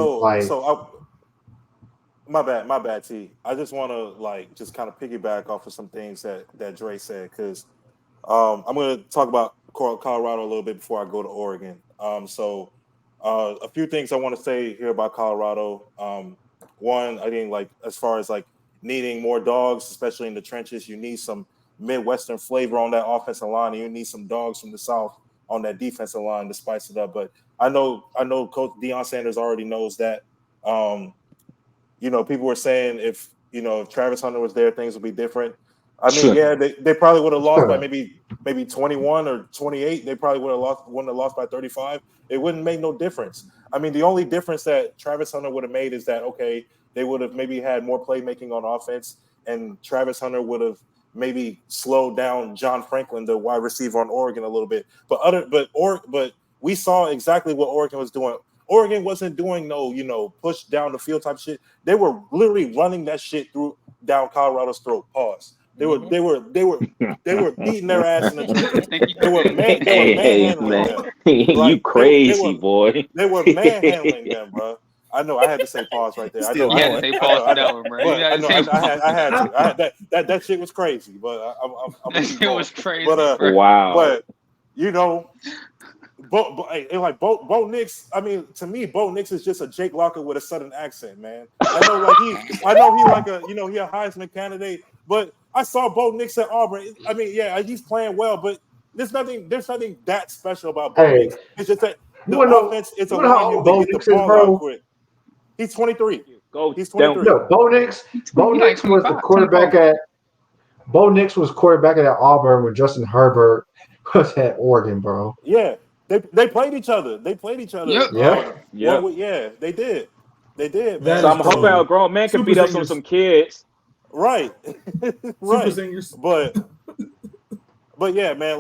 my bad, T. I just want to just kind of piggyback off of some things that Dre said because I'm going to talk about Colorado a little bit before I go to Oregon. A few things I want to say here about Colorado. One, I think as far as needing more dogs, especially in the trenches, you need some Midwestern flavor on that offensive line, and you need some dogs from the South on that defensive line to spice it up. But I know Coach Deion Sanders already knows that. People were saying if Travis Hunter was there, things would be different. I mean, yeah, they probably would have lost by maybe 21 or 28. They probably wouldn't have lost by 35. It wouldn't make no difference. I mean, the only difference that Travis Hunter would have made is that, okay, they would have maybe had more playmaking on offense, and Travis Hunter would have maybe slowed down John Franklin, the wide receiver on Oregon, a little bit. But we saw exactly what Oregon was doing. Oregon wasn't doing no, push down the field type shit. They were literally running that shit down Colorado's throat. Pause. They were beating their ass in the trenches. They were manhandling them. You crazy boy. They were manhandling them, bro. I know. I had to say pause right there. You had to say pause for that one, bro. I had to. That shit was crazy, but that shit was crazy. But wow. But Bo Nix. I mean, to me, Bo Nix is just a Jake Locker with a Southern accent, man. I know he a Heisman candidate, but I saw Bo Nix at Auburn. I mean, yeah, he's playing well, but there's nothing that special about Bo Nix. It's just that the offense is a line to get the ball out quick. He's 23. He's 23. No, Bo Nix was the quarterback at. Bo Nix was quarterback at Auburn when Justin Herbert was at Oregon, bro. Yeah, they played each other. Yep. Yeah, they did. Man. So I'm hoping a grown man can beat up on some kids. Right. Right. Super singers. But yeah, man,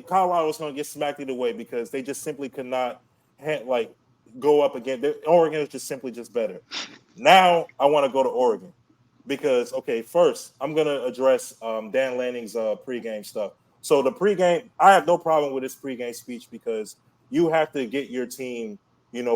Colorado's going to get smacked either way because they just simply could not go up again. Oregon is just better. Now I want to go to Oregon because, okay, first I'm going to address Dan Lanning's pregame stuff. So the pregame, I have no problem with his pregame speech because you have to get your team,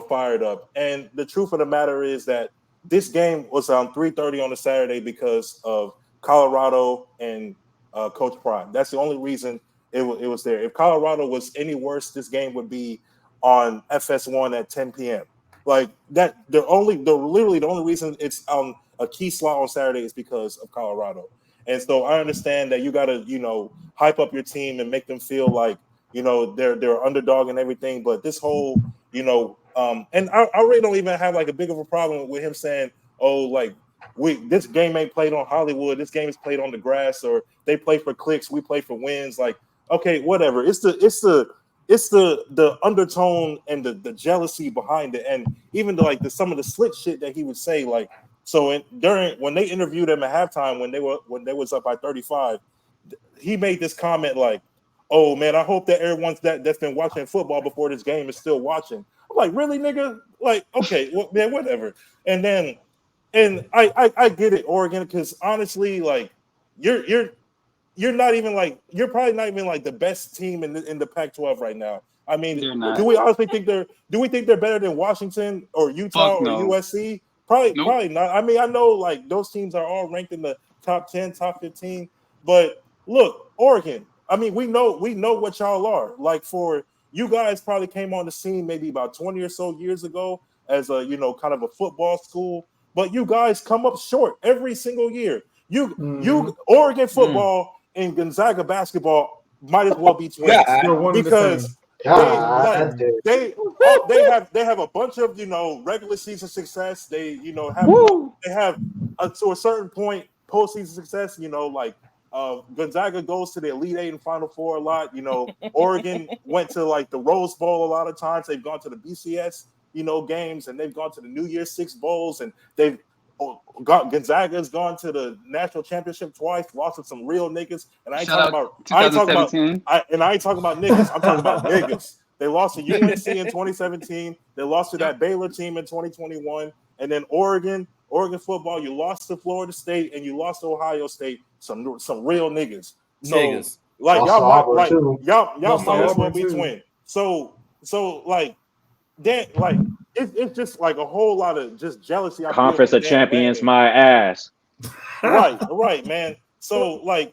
fired up. And the truth of the matter is that this game was on 3:30 on a Saturday because of Colorado and Coach Prime. That's the only reason it was there. If Colorado was any worse, this game would be on FS1 at 10 p.m. Like that, literally the only reason it's on a key slot on Saturday is because of Colorado. And so I understand that you got to, hype up your team and make them feel like, they're underdog and everything. But this whole, and I really don't even have a big of a problem with him saying, this game ain't played on Hollywood. This game is played on the grass, or they play for clicks. We play for wins. Okay, whatever. It's the undertone and the jealousy behind it, and even some of the slick shit that he would say. When they interviewed him at halftime when they was up by 35, he made this comment "Oh man, I hope that everyone's that's been watching football before this game is still watching." I'm like, really, nigga? Okay, well, man, whatever. And I get it, Oregon, because honestly, you're not even you're probably not even the best team in the Pac-12 right now. I mean, do we honestly think they're better than Washington or Utah or USC? Probably not. I mean, I know those teams are all ranked in the top 10, top 15, but look, Oregon. I mean, we know what y'all are. For you guys probably came on the scene maybe about 20 or so years ago as a kind of a football school, but you guys come up short every single year. You Oregon football and Gonzaga basketball might as well be twins because they have a bunch of regular season success. They have to a certain point postseason success. Gonzaga goes to the Elite Eight and Final Four a lot. Oregon went to the Rose Bowl a lot of times. They've gone to the BCS games, and they've gone to the New Year's Six bowls, and Gonzaga's gone to the national championship twice, lost with some real niggas. And I ain't talking about niggas. I'm talking about niggas. They lost to UNC in 2017. They lost to that Baylor team in 2021, and then Oregon football. You lost to Florida State and you lost to Ohio State. Some real niggas. So like y'all might as well be twin. So like that like it's just like a whole lot of just jealousy. Conference of Champions, my ass. Right, man. So like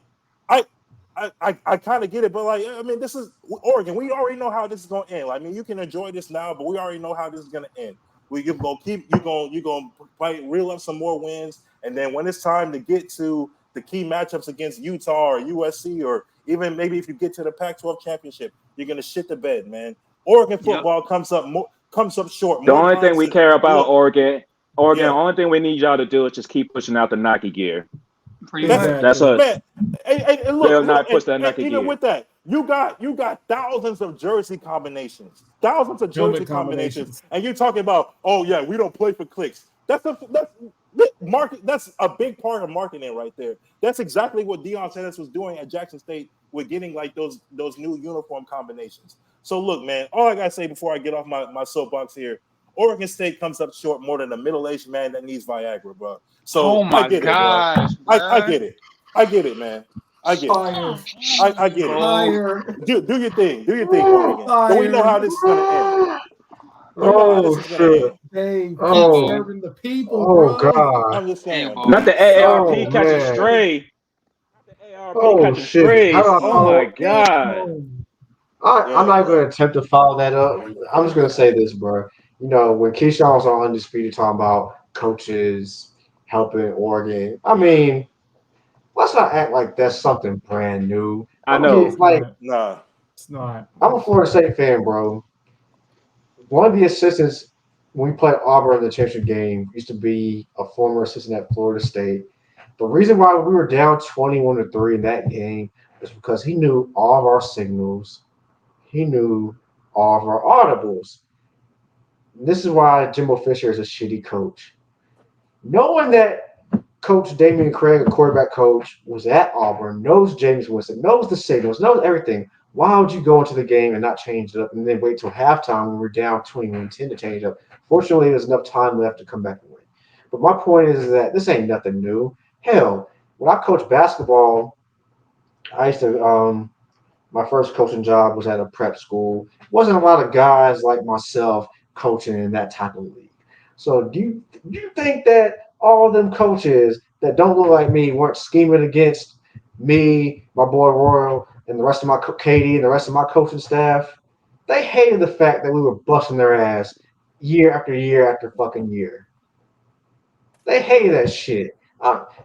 I kind of get it, but like I mean, this is Oregon. We already know how this is gonna end. I mean, you can enjoy this now, but we already know how this is gonna end. You're gonna reel up some more wins, and then when it's time to get to the key matchups against Utah or USC, or even maybe if you get to the Pac-12 championship, you're gonna shit the bed, man. Oregon football comes up short. The only thing we care about Oregon. The only thing we need y'all to do is just keep pushing out the Nike gear. That's us. Man, and look, they'll not push that Nike gear. Even with that, you got thousands of jersey combinations, and you're talking about, oh yeah, we don't play for clicks. That's market. That's a big part of marketing right there. That's exactly what Deion Sanders was doing at Jackson State with getting like those new uniform combinations. So look, man, all I gotta say before I get off my soapbox here, Oregon State comes up short more than a middle-aged man that needs Viagra, bro. So I get it, man. I get it. I get it. Do your thing. Do your thing, Oregon. So we know how this is gonna end. Shit. Hey, serving the people, bro. God. I'm just saying. Not the AARP catching stray. Not the AARP catching strays. Oh my God. I'm not going to attempt to follow that up. I'm just going to say this, bro. You know, when Keyshawn was on Undisputed talking about coaches helping Oregon, I mean, let's not act like that's something brand new. I know. It's like, nah, it's not. I'm a Florida State fan, bro. One of the assistants when we played Auburn in the championship game used to be a former assistant at Florida State. The reason why we were down 21-3 in that game was because he knew all of our signals. He knew all of our audibles. This is why Jimbo Fisher is a shitty coach. Knowing that Coach Damian Craig, a quarterback coach, was at Auburn, knows James Winston, knows the signals, knows everything. Why would you go into the game and not change it up and then wait till halftime when we're down 21-10 to change it up? Fortunately, there's enough time left to come back and win. But my point is that this ain't nothing new. Hell, when I coached basketball, I used to my first coaching job was at a prep school. Wasn't a lot of guys like myself coaching in that type of league. So do you think that all of them coaches that don't look like me weren't scheming against me, my boy Royal, and the rest of my Katie and the rest of my coaching staff? They hated the fact that we were busting their ass year after year after fucking year. They hated that shit.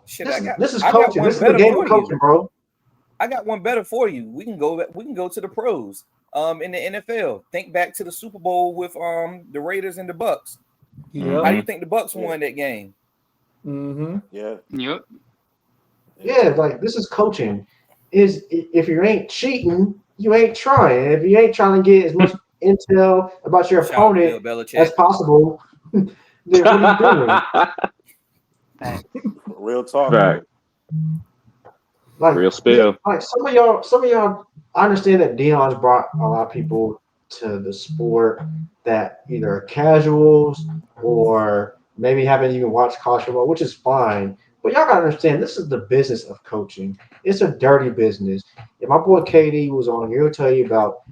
This is coaching. This is the game of coaching, bro. I got one better for you. We can go to the pros. In the NFL, think back to the Super Bowl with the Raiders and the Bucks. Yeah. How do you think the Bucks won that game? Mm-hmm. Yeah. Yep. Yeah, like this is coaching. If you ain't cheating, you ain't trying. If you ain't trying to get as much intel about your opponent as possible, then what are you doing? Real talk. Right. Like real spill. Like some of y'all, I understand that Deion's brought a lot of people to the sport that either are casuals or maybe haven't even watched college football, which is fine. But y'all gotta understand, this is the business of coaching. It's a dirty business. If my boy KD was on here, he'll tell you about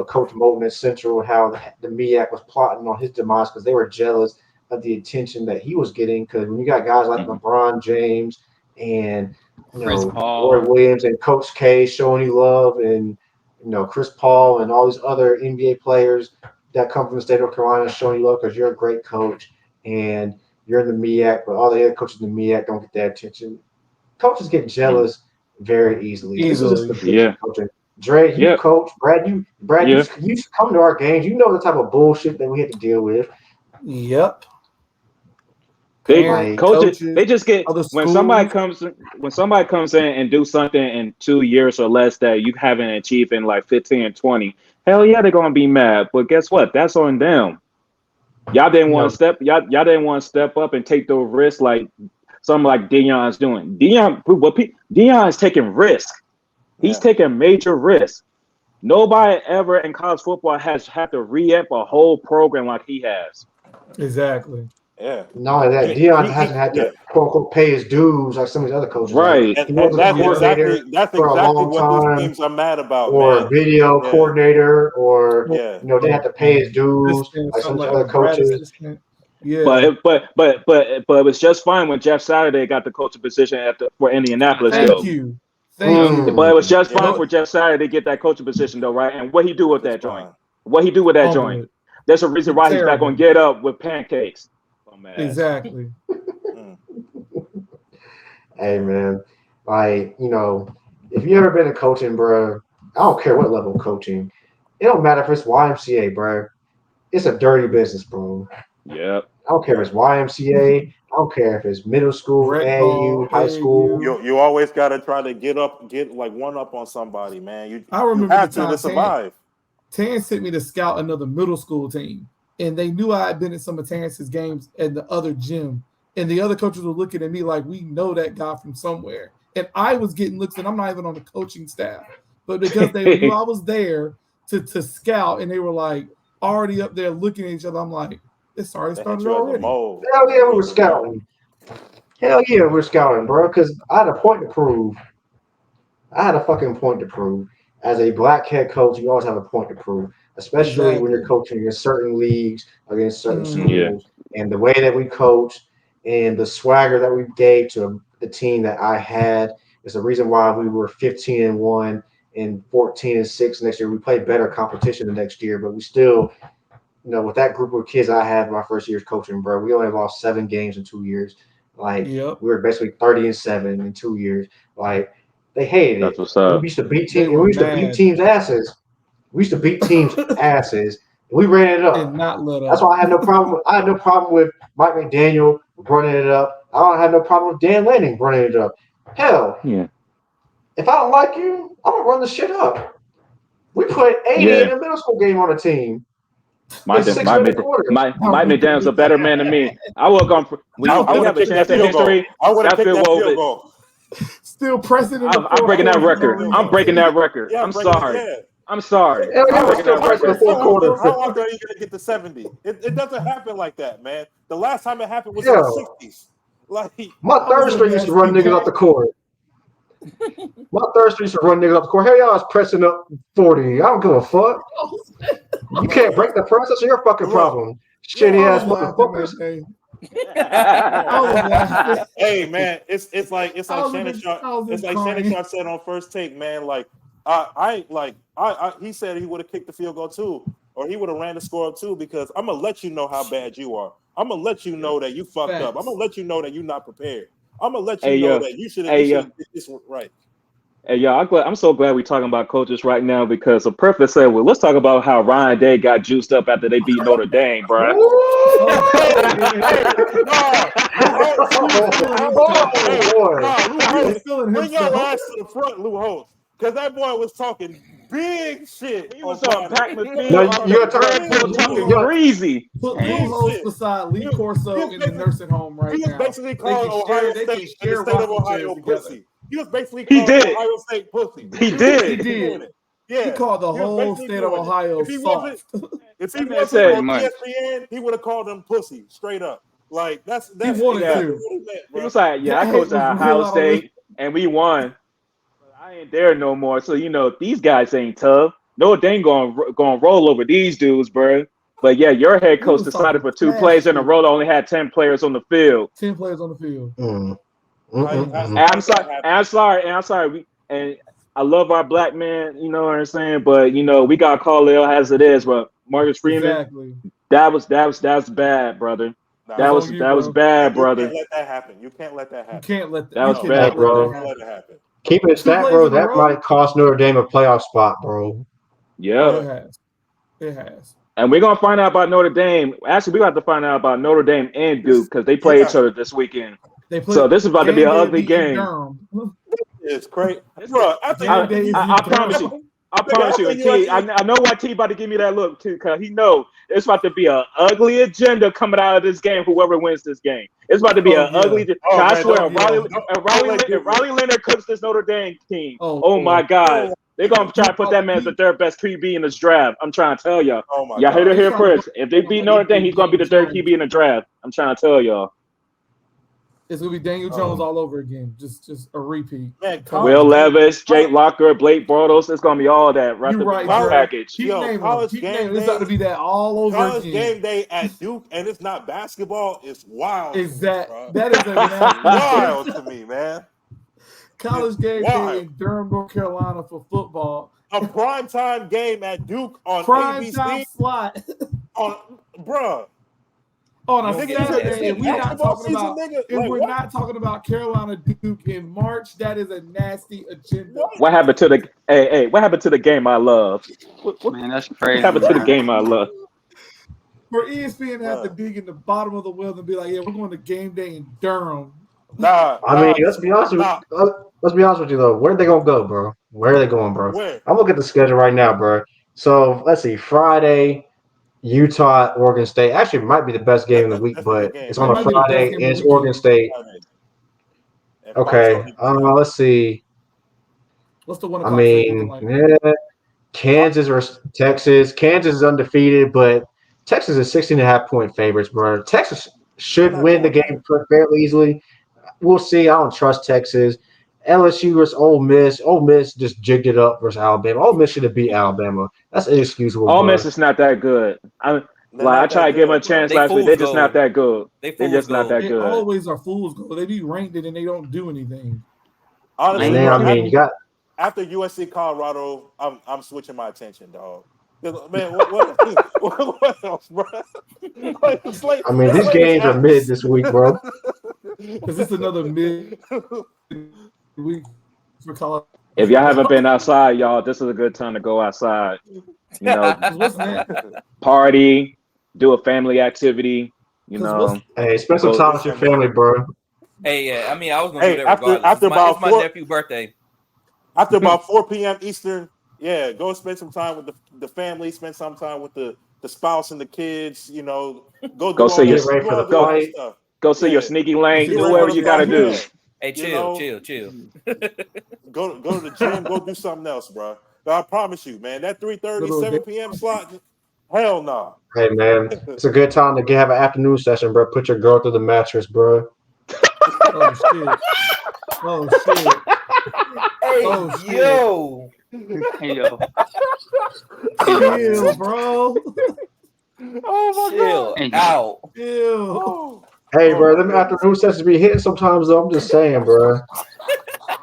Coach Moulton at Central, how the MEAC was plotting on his demise because they were jealous of the attention that he was getting. Because when you got guys like LeBron James and Roy Williams and Coach K showing you love, and Chris Paul and all these other NBA players that come from the state of North Carolina showing you love because you're a great coach and you're in the MEAC, but all the other coaches in the MEAC don't get that attention. Coaches get jealous very easily. This is just the coaching. Dre, you coach. Brad, you come to our games. You know the type of bullshit that we had to deal with. Yep. Coaches, they just get when somebody comes in and do something in 2 years or less that you haven't achieved in like 15 and 20. Hell yeah, they're gonna be mad. But guess what? That's on them. Y'all didn't want to step. Y'all didn't want to step up and take the risk like something like Deion's doing. Deion is taking risk. He's taking major risks. Nobody ever in college football has had to re-amp a whole program like he has. Exactly. Yeah. Not only that, Deion hasn't had to quote unquote pay his dues like some of these other coaches. Right. Like, he was a coordinator for a long what time, these teams are mad about, or man. a video coordinator, or yeah, they have to pay his dues like some of the other coaches. Yeah. But it was just fine when Jeff Saturday got the coaching position for Indianapolis. Thank you. But it was just fine for Jeff Saturday to get that coaching position though, right? And what he do with that joint? What he do with that joint? There's a reason why he's back on Get Up with pancakes. Exactly. Hey man, like if you ever been a coaching, bro, I don't care what level of coaching. It don't matter if it's YMCA, bro. It's a dirty business, bro. Yep. I don't care if it's YMCA. I don't care if it's middle school, AAU, high school. You always gotta try to get like one up on somebody, man. I remember you have the time to survive. Terence sent me to scout another middle school team, and they knew I had been at some of Terence's games at the other gym, and the other coaches were looking at me like, we know that guy from somewhere. And I was getting looks, and I'm not even on the coaching staff, but because they knew I was there to scout, and they were like already up there looking at each other, I'm like, it's already started already. Hell yeah, we were scouting. Hell yeah, we're scouting, bro, because I had a point to prove. I had a fucking point to prove. As a black head coach, you always have a point to prove, especially when you're coaching in certain leagues against certain schools. Yeah. And the way that we coached and the swagger that we gave to the team that I had is the reason why we were 15-1 and 14-6 next year. We played better competition the next year, but we still, with that group of kids I had my first year coaching, bro, we only lost 7 games in 2 years. Like, we were basically 30-7 in 2 years. Like, they hated That's it. What's up. We used to beat teams. We used to beat teams' asses. We used to beat teams' asses. We ran it up. And not let up. That's why I had no problem. I had no problem with Mike McDaniel running it up. I don't have no problem with Dan Lanning running it up. Hell, if I don't like you, I'm gonna run the shit up. We put 80 in a middle school game on a team. Mike McDaniel's a better man than me. I would have gone for. We have a chance at history. I would have kicked that field goal. Still pressing it. I'm breaking that record. I'm breaking that record. I'm sorry. I'm sorry. How often are you going to get to 70? It doesn't happen like that, man. The last time it happened was in the 60s. Like, my third string used to run niggas up the court. Hell, y'all was pressing up 40. I don't give a fuck. You can't break the press. That's your fucking problem. Shitty ass motherfuckers. Hey man, it's like Shannon Sharp said on First Take, man. Like he said he would have kicked the field goal too, or he would have ran the score up too, because I'm gonna let you know how bad you are. I'm gonna let you know that you fucked up. I'm gonna let you know that you're not prepared. I'm gonna let you know that you should have did this right. Hey, y'all, I'm so glad we're talking about coaches right now, because a perfect said, well, let's talk about how Ryan Day got juiced up after they beat Notre Dame, bro. Bring your ass to the front, Lou Holtz, because that boy was talking big shit. He was on Pac-Man. You're talking crazy. Put Lou Holtz beside Lee Corso in the nursing home right now. He was basically calling Ohio State and the state of Ohio pussy. He was basically calling Ohio State pussy. He did. Yeah. He called the whole state of Ohio soft. If he wasn't on ESPN, he would have called them pussy straight up. Like that's he wanted to. He was like, I coached at Ohio State and we won. But I ain't there no more. So these guys ain't tough. Notre Dame gonna roll over these dudes, bro. But yeah, your head coach decided for 2 plays in a row, only had 10 players on the field. 10 players on the field. I'm sorry. And I love our black man, you know what I'm saying? But we got Carlisle as it is, but Marcus Freeman, exactly. That was bad, brother. That was bad, brother. You can't let that happen. That was bad, bro. Let it happen. Keeping it stat, bro, that might cost Notre Dame a playoff spot, bro. Yeah. It has. And we're gonna find out about Notre Dame. Actually, we got to find out about Notre Dame and Duke, because they play each other this weekend. So this is about to be an ugly game. It's crazy, bro. I promise you. I promise you. T, I know why T about to give me that look too, because he know it's about to be an ugly agenda coming out of this game. Whoever wins this game, it's about to be an ugly. I swear, Riley Leonard cooks this Notre Dame team. Oh my God. They're gonna try to put that man as the third best QB in this draft. I'm trying to tell y'all. Oh my y'all God. heard it here first. If they beat Notre Dame, he's gonna be the third QB in the draft. I'm trying to tell y'all. It's gonna be Daniel Jones all over again. Just a repeat. Man, Will Levis, Jake Locker, Blake Bortles. It's gonna be all that You're right, package. College game day. It's about to be that all over college again. Game day at Duke, and it's not basketball. It's wild. That is a wild to me, man. College game day in Durham, North Carolina for football. A primetime game at Duke on prime ABC. Time slot. Bruh. On a Saturday, we're not talking about. We're what? not talking about Carolina Duke in March. That is a nasty agenda. What happened to the What happened to the game I love? Man, that's crazy. What happened to the game I love? For ESPN to have to dig in the bottom of the well and be like, "Yeah, we're going to game day in Durham." I mean, let's be honest with you though. Where are they gonna go, bro? Where are they going, bro? Where? I'm looking at the schedule right now, bro. So let's see, Friday. Utah, Oregon State. Actually, it might be the best game of the week, but it's on a Friday and it's Oregon State. Okay, let's see. What's the one? I mean, Kansas or Texas. Kansas is undefeated, but Texas is 16.5-point favorites, bro. Texas should win the game fairly easily. We'll see. I don't trust Texas. LSU versus Ole Miss. Ole Miss just jigged it up versus Alabama. Ole Miss should have beat Alabama. That's inexcusable. Ole Miss is not that good. I tried to give them a chance last week. They're just not that good. They're just not that good. They always are fools go. They be ranked and they don't do anything. Honestly, I mean, you got after USC Colorado, I'm switching my attention, dog. Man, what else, bro? I mean, these games are mid this week, bro. Because it's another mid week for Colorado. If y'all haven't been outside, y'all, this is a good time to go outside. You know, party, do a family activity. You know, hey, spend some time with your family, bro. Hey, yeah, I mean, I was gonna do that regardless. It's my nephew's birthday. After about 4 p.m. Eastern, yeah, go spend some time with the family. Spend some time with the spouse and the kids. You know, go see your your sneaky lane. Do whatever you gotta do. Hey, chill. Go to the gym. Go do something else, bro. But I promise you, man, that 3:30, 7 p.m. slot, hell no. Nah. Hey, man, it's a good time to have an afternoon session, bro. Put your girl through the mattress, bro. Oh shit! Oh shit! Hey, oh, yo! Hey, yo! Chill, bro. Oh my God! Out. Chill. Oh. Hey, bro, them afternoon sessions be hitting sometimes, though. I'm just saying, bro.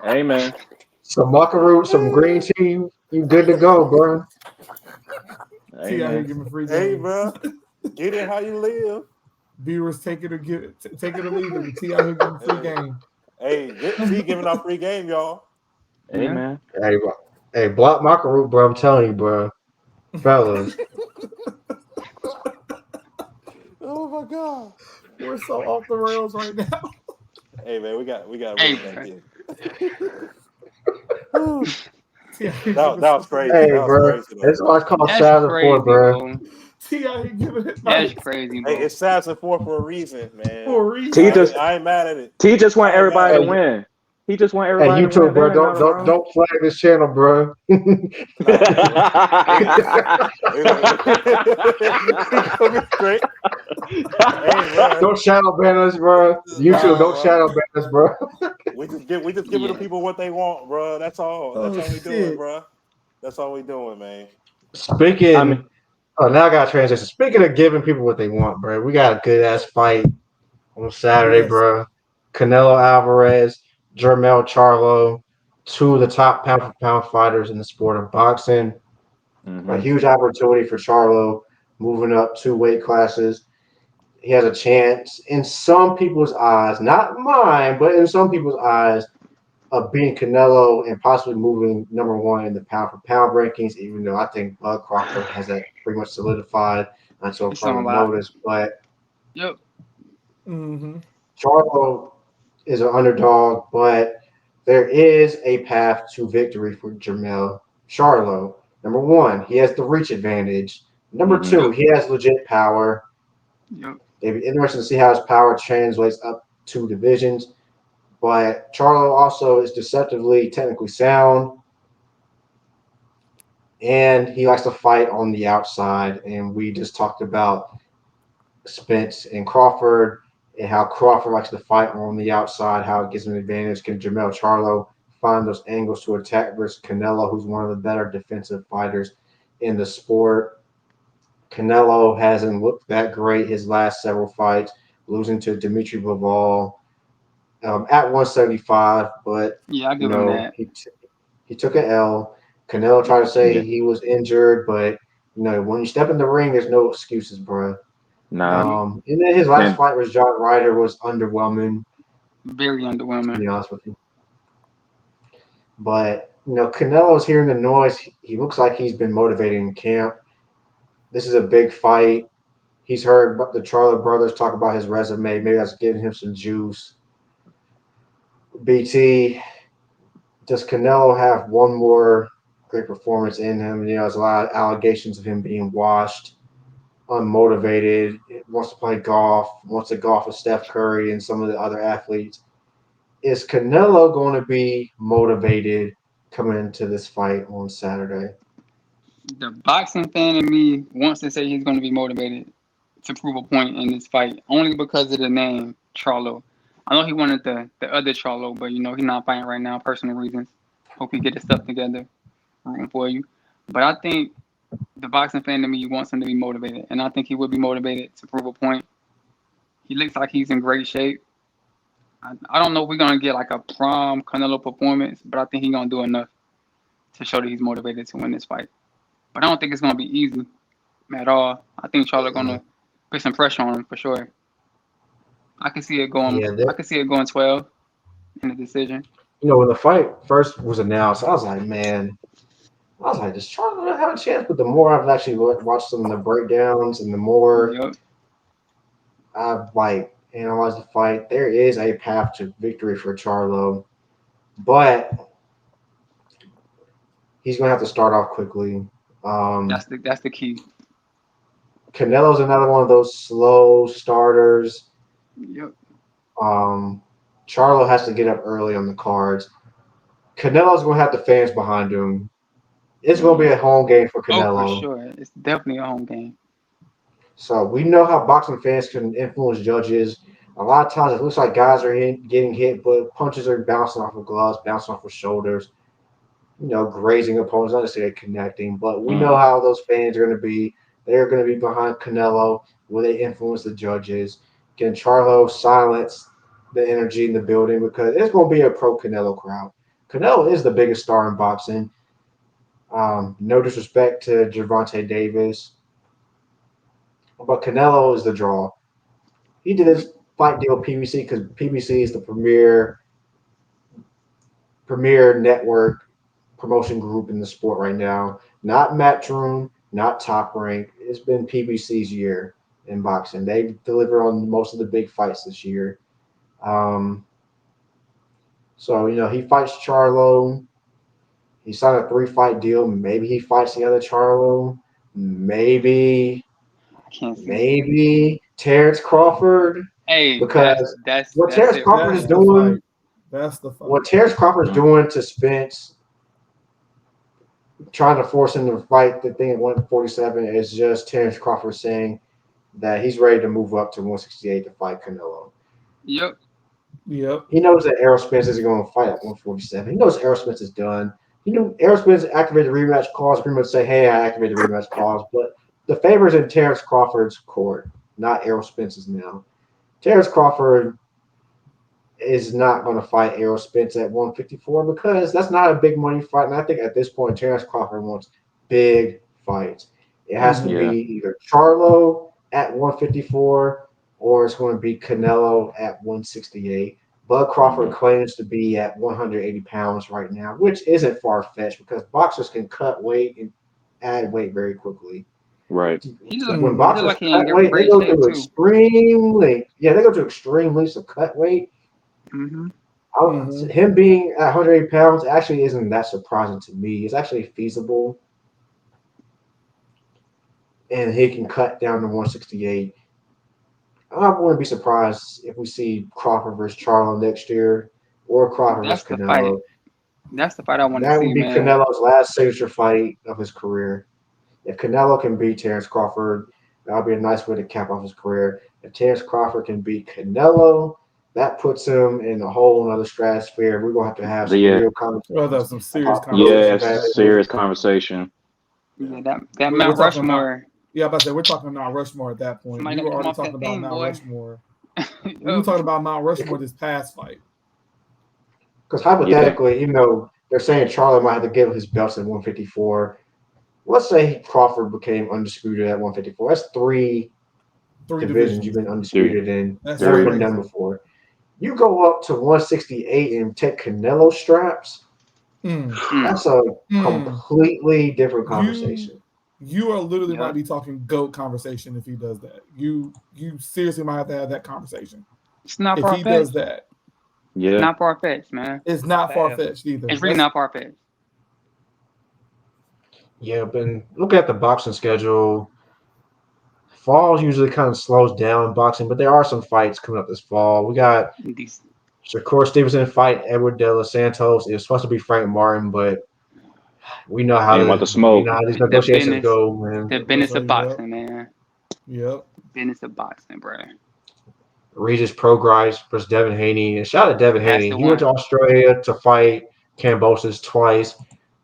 Hey, man. Some macaroon, some green tea, you good to go, bro. Hey, bro. Get it how you live. Viewers take it or leave it. T out here giving free game. Hey, T giving out free game, y'all. Hey, man. Hey, block macaroon, bro. I'm telling you, bro. Fellas. Oh, my God. We're so off the rails right now. Hey, man, we got hey, that was crazy. Hey, that bro. Was crazy, it's what's called Shaz and bro. That's crazy, bro. Hey, it's Shaz and for a reason, man. For a reason. I ain't mad at it. T just want everybody to win. He just want everybody to win. Hey, you too, bro. Don't flag this channel, bro. Great. Don't shadow ban us, bro. You too. Don't shadow ban us, bro. We just giving the people what they want, bro. That's all. That's all we doing, bro. That's all we doing, man. Speaking. Now I got to transition. Speaking of giving people what they want, bro, we got a good ass fight on Saturday, bro. Canelo Alvarez, Jermell Charlo, two of the top pound for pound fighters in the sport of boxing. Mm-hmm. A huge opportunity for Charlo, moving up 2 weight classes. He has a chance, in some people's eyes, not mine, but in some people's eyes, of beating Canelo and possibly moving number 1 in the pound for pound rankings, even though I think Bud Crawford has that pretty much solidified until further notice. But Charlo is an underdog, but there is a path to victory for Jermell Charlo. Number 1, he has the reach advantage. Number 2, he has legit power. It'd be interesting to see how his power translates up 2 divisions. But Charlo also is deceptively technically sound. and he likes to fight on the outside. And we just talked about Spence and Crawford and how Crawford likes to fight on the outside, how it gives him an advantage. Can Jermell Charlo find those angles to attack versus Canelo, who's one of the better defensive fighters in the sport? Canelo hasn't looked that great his last several fights, losing to Dimitri Bivol at 175, but Yeah, I give him that. he took an L. Canelo tried to say he was injured, but when you step in the ring, there's no excuses, bro. Nah. And then his last fight was John Ryder was underwhelming. Very underwhelming. To be honest with you. But Canelo's hearing the noise. He looks like he's been motivated in camp. This is a big fight. He's heard the Charlo brothers talk about his resume. Maybe that's giving him some juice. BT, does Canelo have one more great performance in him? There's a lot of allegations of him being washed, unmotivated, wants to play golf, wants to golf with Steph Curry and some of the other athletes. Is Canelo going to be motivated coming into this fight on Saturday? The boxing fan in me wants to say he's going to be motivated to prove a point in this fight, only because of the name Charlo. I know he wanted the other Charlo, but he's not fighting right now, personal reasons. Hope he get his stuff together. Rooting for you. But I think the boxing fan in me wants him to be motivated, and I think he would be motivated to prove a point. He looks like he's in great shape. I don't know if we're gonna get like a prime Canelo performance, but I think he's gonna do enough to show that he's motivated to win this fight. But I don't think it's gonna be easy at all. I think Charlo gonna put some pressure on him for sure. I can see it going. I can see it going 12 in the decision. When the fight first was announced, I was like, does Charlo have a chance? But the more I've actually watched some of the breakdowns and the more I've analyzed the fight, there is a path to victory for Charlo, but he's going to have to start off quickly. That's the key. Canelo's another one of those slow starters. Yep. Charlo has to get up early on the cards. Canelo's going to have the fans behind him. It's going to be a home game for Canelo. Oh, for sure. It's definitely a home game. So we know how boxing fans can influence judges. A lot of times it looks like guys are getting hit, but punches are bouncing off of gloves, bouncing off of shoulders, grazing opponents, not necessarily connecting. But we know how those fans are going to be. They're going to be behind Canelo. Will they influence the judges? Can Charlo silence the energy in the building? Because it's going to be a pro-Canelo crowd. Canelo is the biggest star in boxing. No disrespect to Gervonta Davis, but Canelo is the draw. He did his fight deal with PBC because PBC is the premier network promotion group in the sport right now. Not Matchroom, not Top Rank. It's been PBC's year in boxing. They've delivered on most of the big fights this year. So he fights Charlo. He signed a 3-fight deal. Maybe he fights the other Charlo. Maybe Terence Crawford. Hey, because that's what Terence Crawford is doing. That's the fight. What Terence Crawford is doing to Spence, trying to force him to fight the thing at 147, is just Terence Crawford saying that he's ready to move up to 168 to fight Canelo. Yep. He knows that Errol Spence isn't going to fight at 147. He knows Errol Spence is done. Errol Spence activated the rematch clause. Pretty much say, hey, I activated the rematch clause. But the favor's in Terence Crawford's court, not Errol Spence's now. Terence Crawford is not going to fight Errol Spence at 154 because that's not a big money fight. And I think at this point, Terence Crawford wants big fights. It has to be either Charlo at 154 or it's going to be Canelo at 168. Bud Crawford claims to be at 180 pounds right now, which isn't far-fetched because boxers can cut weight and add weight very quickly. Right. When boxers cut weight, they go to extreme lengths. Yeah, they go to extreme lengths of cut weight. Him being at 180 pounds actually isn't that surprising to me. It's actually feasible. And he can cut down to 168. I wouldn't be surprised if we see Crawford versus Charlo next year or Crawford versus Canelo. That's the fight I want to That see, would be man. Canelo's last signature fight of his career. If Canelo can beat Terence Crawford, that would be a nice way to cap off his career. If Terence Crawford can beat Canelo, that puts him in a whole other stratosphere. We're going to have some real conversations. Well, that's some serious Yeah, conversation. serious conversation. Yeah, that Mount Rushmore. Yeah, but we're talking Mount Rushmore at that point. Somebody We were gotta come already off that talking about thing, Mount boy. Rushmore. We were talking about Mount Rushmore this past fight. Because hypothetically, even though they're saying Charlo might have to give his belts at 154, let's say Crawford became undisputed at 154. That's three divisions you've been undisputed in. That's Never been crazy. done before. You go up to 168 and take Canelo straps. That's a completely different conversation. You are literally might be talking GOAT conversation if he does that. You seriously might have to have that conversation. It's not if far-fetched. he does that. Yeah, it's not far-fetched, man. It's not far-fetched either. It's really not far-fetched. Yeah, but looking at the boxing schedule, fall usually kind of slows down in boxing, but there are some fights coming up this fall. We got Shakur Stevenson fight Edward De Los Santos. It was supposed to be Frank Martin, but we know how these negotiations go, man. The business of boxing, man. Yep. Business of boxing, bro. Regis Prograis versus Devin Haney. And shout out to Devin Haney. He went to Australia to fight Kambosos twice,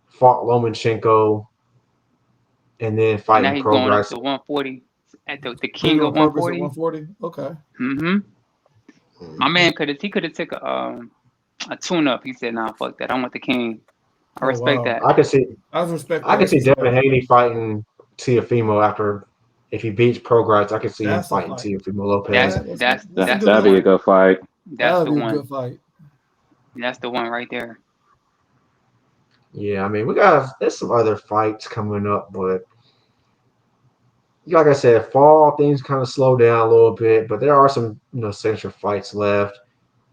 fought Lomachenko, and then fighting and now he's going up Prograis. to 140 at the king of 140. 140. Okay. My man could have took a tune-up. He said, "Nah, fuck that. I want the king." I respect that. I can see Devin Haney fighting Teofimo after. If he beats Prograis, I could see him fighting Teofimo Lopez. That'd be a good fight. That's the one. Good fight. That's the one right there. Yeah, I mean, there's some other fights coming up, but like I said, fall things kind of slow down a little bit, but there are some signature fights left.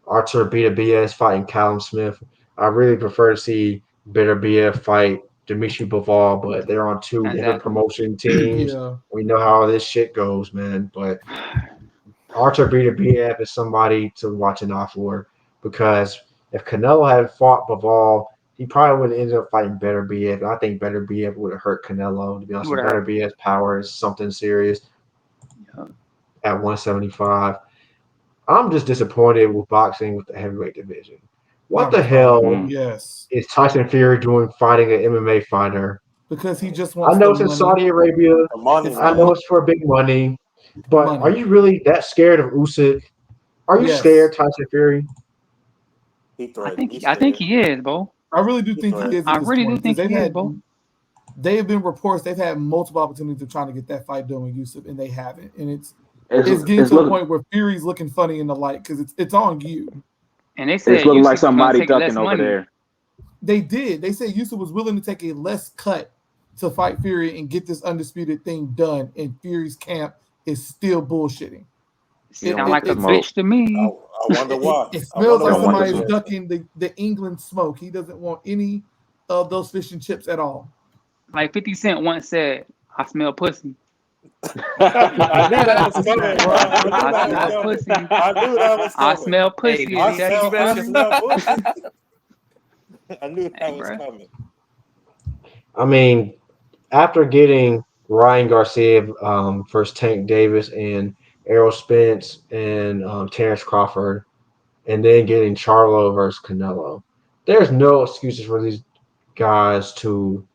Artur Beterbiev fighting Callum Smith. I really prefer to see Beterbiev fight Dimitri Bivol, but they're on two different promotion teams. We know how this shit goes, man. But Artur Beterbiev is somebody to watch an eye for, because if Canelo had fought Bivol, he probably would have ended up fighting Beterbiev. I think Beterbiev would have hurt Canelo. To be honest, Beterbiev's power is something serious at 175. I'm just disappointed with boxing with the heavyweight division. What the hell is Tyson Fury doing fighting an MMA fighter? Because he just wants I know it's in Saudi Arabia. I know it's for big money. But are you really that scared of Usyk? Are you scared, Tyson Fury? I think he is, bro. I really do think he is. I really do think he is, bro. They have been reports. They've had multiple opportunities of trying to get that fight done with Usyk, and they haven't. And it's getting to the point where Fury's looking funny in the light because it's on you. And they said it's looking like somebody ducking over there. They did. They said Usyk was willing to take a less cut to fight Fury and get this undisputed thing done, and Fury's camp is still bullshitting. Sound like a bitch to me. I wonder why. It smells like somebody's ducking the England smoke. He doesn't want any of those fish and chips at all. Like 50 Cent once said, "I smell pussy." I knew that was coming, bro. I smell pussy. I smell pussy. I knew that was coming. I mean, after getting Ryan Garcia versus Tank Davis and Errol Spence and Terence Crawford, and then getting Charlo versus Canelo, there's no excuses for these guys to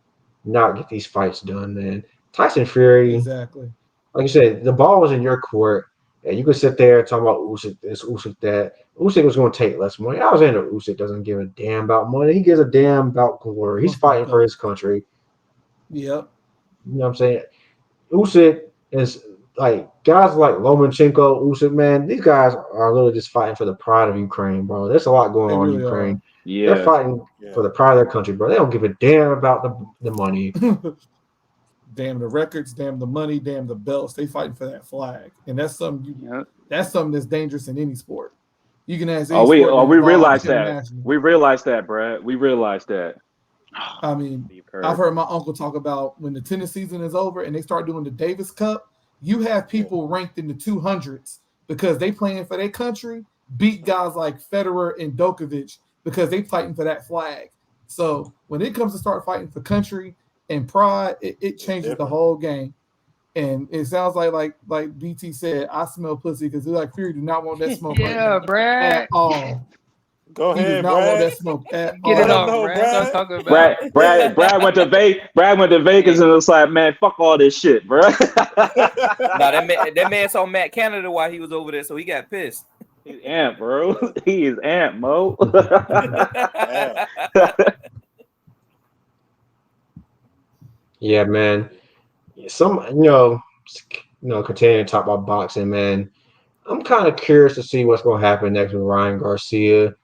not get these fights done, man. Tyson Fury, exactly. Like you said, the ball was in your court, and you could sit there and talk about Usyk this, Usyk that. Usyk was going to take less money. I was saying that Usyk doesn't give a damn about money. He gives a damn about glory. He's fighting for his country. Yep. You know what I'm saying? Usyk is like guys like Lomachenko, Usyk, man. These guys are literally just fighting for the pride of Ukraine, bro. There's a lot going on in Ukraine. Yeah. They're fighting for the pride of their country, bro. They don't give a damn about the money. Damn the records, damn the money, damn the belts. They fighting for that flag, and that's something. That's something that's dangerous in any sport. You can ask. We realize that. We realize that, Brad. We realize that. I mean, I've heard my uncle talk about when the tennis season is over and they start doing the Davis Cup. You have people ranked in the 200s because they playing for their country. Beat guys like Federer and Djokovic because they fighting for that flag. So when it comes to start fighting for country and pride, it changes the whole game. And it sounds like BT said, I smell pussy because like Fury do not want that smoke right now Brad. at all. Go He does ahead, not want Brad. that smoke at Get all. it off, know, Brad. Stop talking about Brad went to Vegas and was like, man, fuck all this shit, bro. that man saw Matt Canada while he was over there, so he got pissed. He's amped, bro. He is amped, Mo. Yeah, man. Continuing to talk about boxing, man. I'm kind of curious to see what's going to happen next with Ryan Garcia.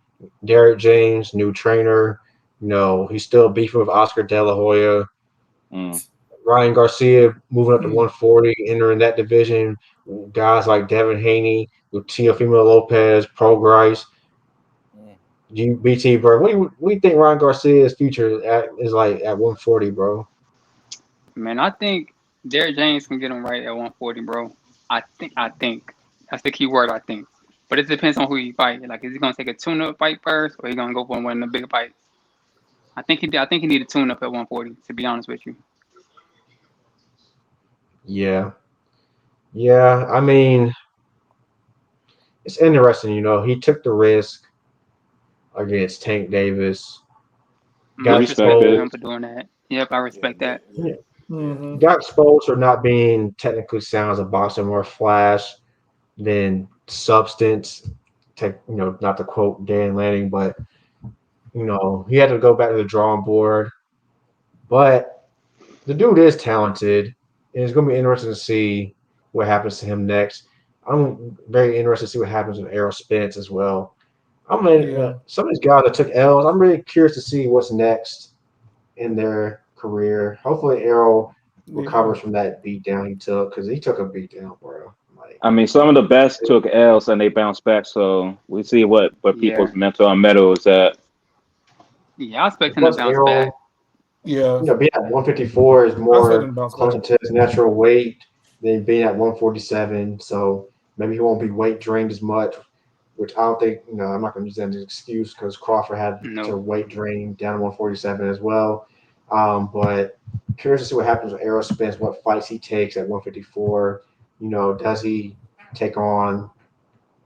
Derek James, new trainer. He's still beefing with Oscar De La Hoya. Ryan Garcia moving up to 140, entering that division. Guys like Devin Haney, Teofimo Lopez, Pro Grice. BT, bro. What do you think Ryan Garcia's future is like at 140, bro? Man, I think Derek James can get him right at 140, bro. I think. That's the key word, I think. But it depends on who he fight. Like, is he gonna take a tune-up fight first, or he gonna go for one of the bigger fights? I think he need a tune-up at 140. To be honest with you. Yeah. I mean, it's interesting. He took the risk against Tank Davis. Much respect to him for doing that. Yep, I respect that. Yeah. Got exposed for not being technically sound as a boxer, more flash than substance. Not to quote Dan Lanning, but he had to go back to the drawing board. But the dude is talented, and it's going to be interesting to see what happens to him next. I'm very interested to see what happens with Errol Spence as well. Some of these guys that took L's, I'm really curious to see what's next in their career. Hopefully, Errol recovers from that beatdown he took, because he took a beatdown, bro. I mean, some of the best took L's and they bounced back, so we see what people's mental and mental is at. Yeah, I expect him to bounce back. Yeah. Being at 154 is more closer to his natural weight than being at 147. So maybe he won't be weight drained as much, which I don't think, I'm not going to use that as an excuse, because Crawford had to weight drain down to 147 as well. But curious to see what happens with Errol Spence, what fights he takes at 154. Does he take on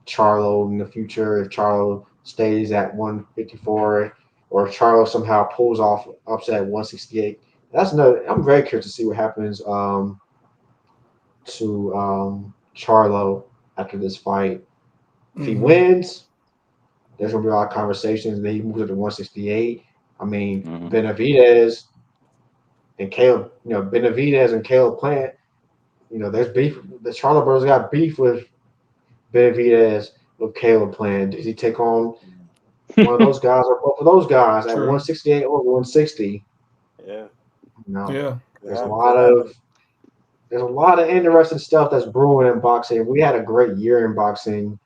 Charlo in the future if Charlo stays at 154, or if Charlo somehow pulls off upset at 168? I'm very curious to see what happens to Charlo after this fight. If he wins, there's gonna be a lot of conversations. Then he moves up to 168. I mean, Benavidez and Caleb, Benavidez and Caleb Plant. There's beef. The Charlo brothers got beef with Benavidez, with Caleb Plant. Does he take on one of those guys or both of those guys at 168 or 160? Yeah. There's a lot of interesting stuff that's brewing in boxing. We had a great year in boxing,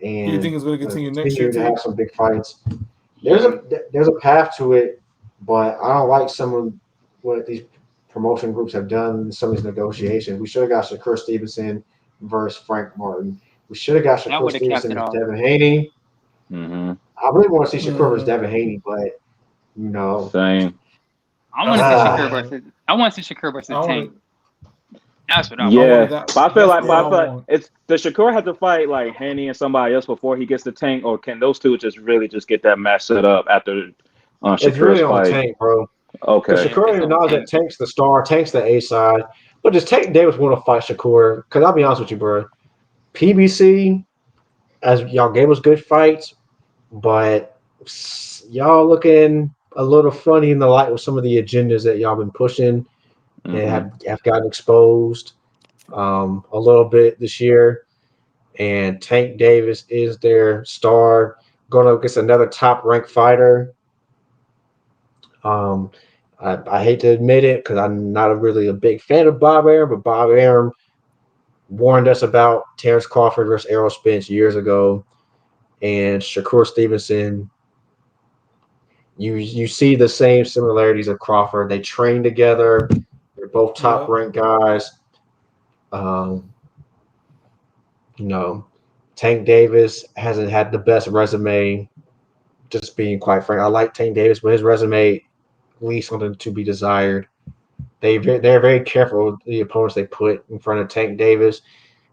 and you think it's going to continue next year to have some big fights? There's a path to it, but I don't like some of what these promotion groups have done in some of these negotiations. We should have got Shakur Stevenson versus Frank Martin. We should have got Shakur Stevenson versus Devin Haney. I really want to see Shakur versus Devin Haney, but same. I want to see Shakur versus Tank. That's what I want. Yeah, but I feel like it's does Shakur have to fight like Haney and somebody else before he gets the Tank, or can those two just get that match set up after Shakur's it's really fight? On Tank, bro. Okay. Shakur acknowledges that Tank's the star, Tank's the A side, but does Tank Davis want to fight Shakur? Because I'll be honest with you, bro. PBC, as y'all gave us good fights, but y'all looking a little funny in the light with some of the agendas that y'all been pushing and have gotten exposed a little bit this year. And Tank Davis is their star, going up against another top-ranked fighter. I hate to admit it because I'm not really a big fan of Bob Arum, but Bob Arum warned us about Terence Crawford versus Errol Spence years ago, and Shakur Stevenson. You see the same similarities of Crawford. They train together. They're both top-ranked guys. Tank Davis hasn't had the best resume just being quite frank. I like Tank Davis, but his resume leaves something to be desired. They're very careful with the opponents they put in front of Tank Davis,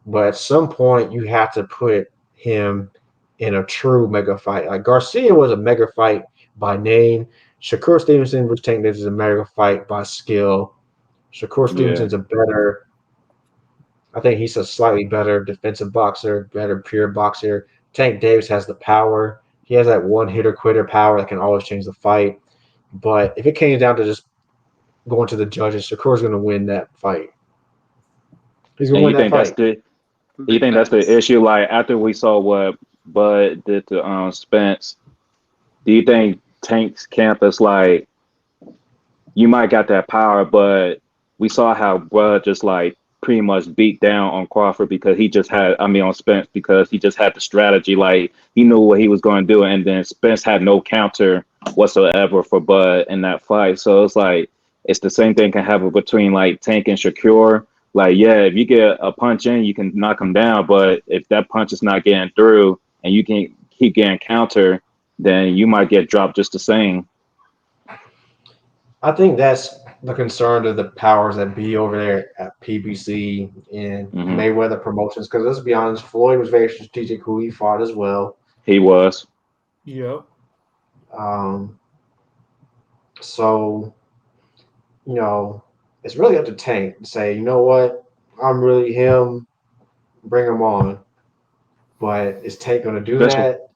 but at some point you have to put him in a true mega fight. Like Garcia was a mega fight by name. Shakur Stevenson was Tank Davis is a mega fight by skill. Shakur Stevenson's a better. I think he's a slightly better defensive boxer, better pure boxer. Tank Davis has the power. He has that one hitter quitter power that can always change the fight. But if it came down to just going to the judges, Shakur's going to win that fight. He's going to win that fight. You think that's the issue? Like after we saw what Bud did to Spence, do you think Tank's camp is like you might got that power, but we saw how Bud just like pretty much beat down on Crawford because he just had on Spence because he just had the strategy, like he knew what he was going to do, and then Spence had no counter whatsoever for Bud in that fight. So it's like it's the same thing can happen between like Tank and Shakur. Like, yeah, if you get a punch in, you can knock him down. But if that punch is not getting through and you can keep getting counter, then you might get dropped just the same. I think that's the concern of the powers that be over there at PBC and Mayweather Promotions. Because let's be honest, Floyd was very strategic who he fought as well. He was. Yep. So, you know, it's really up to Tank to say, you know what, I'm really him, bring him on. But is Tank going to do that?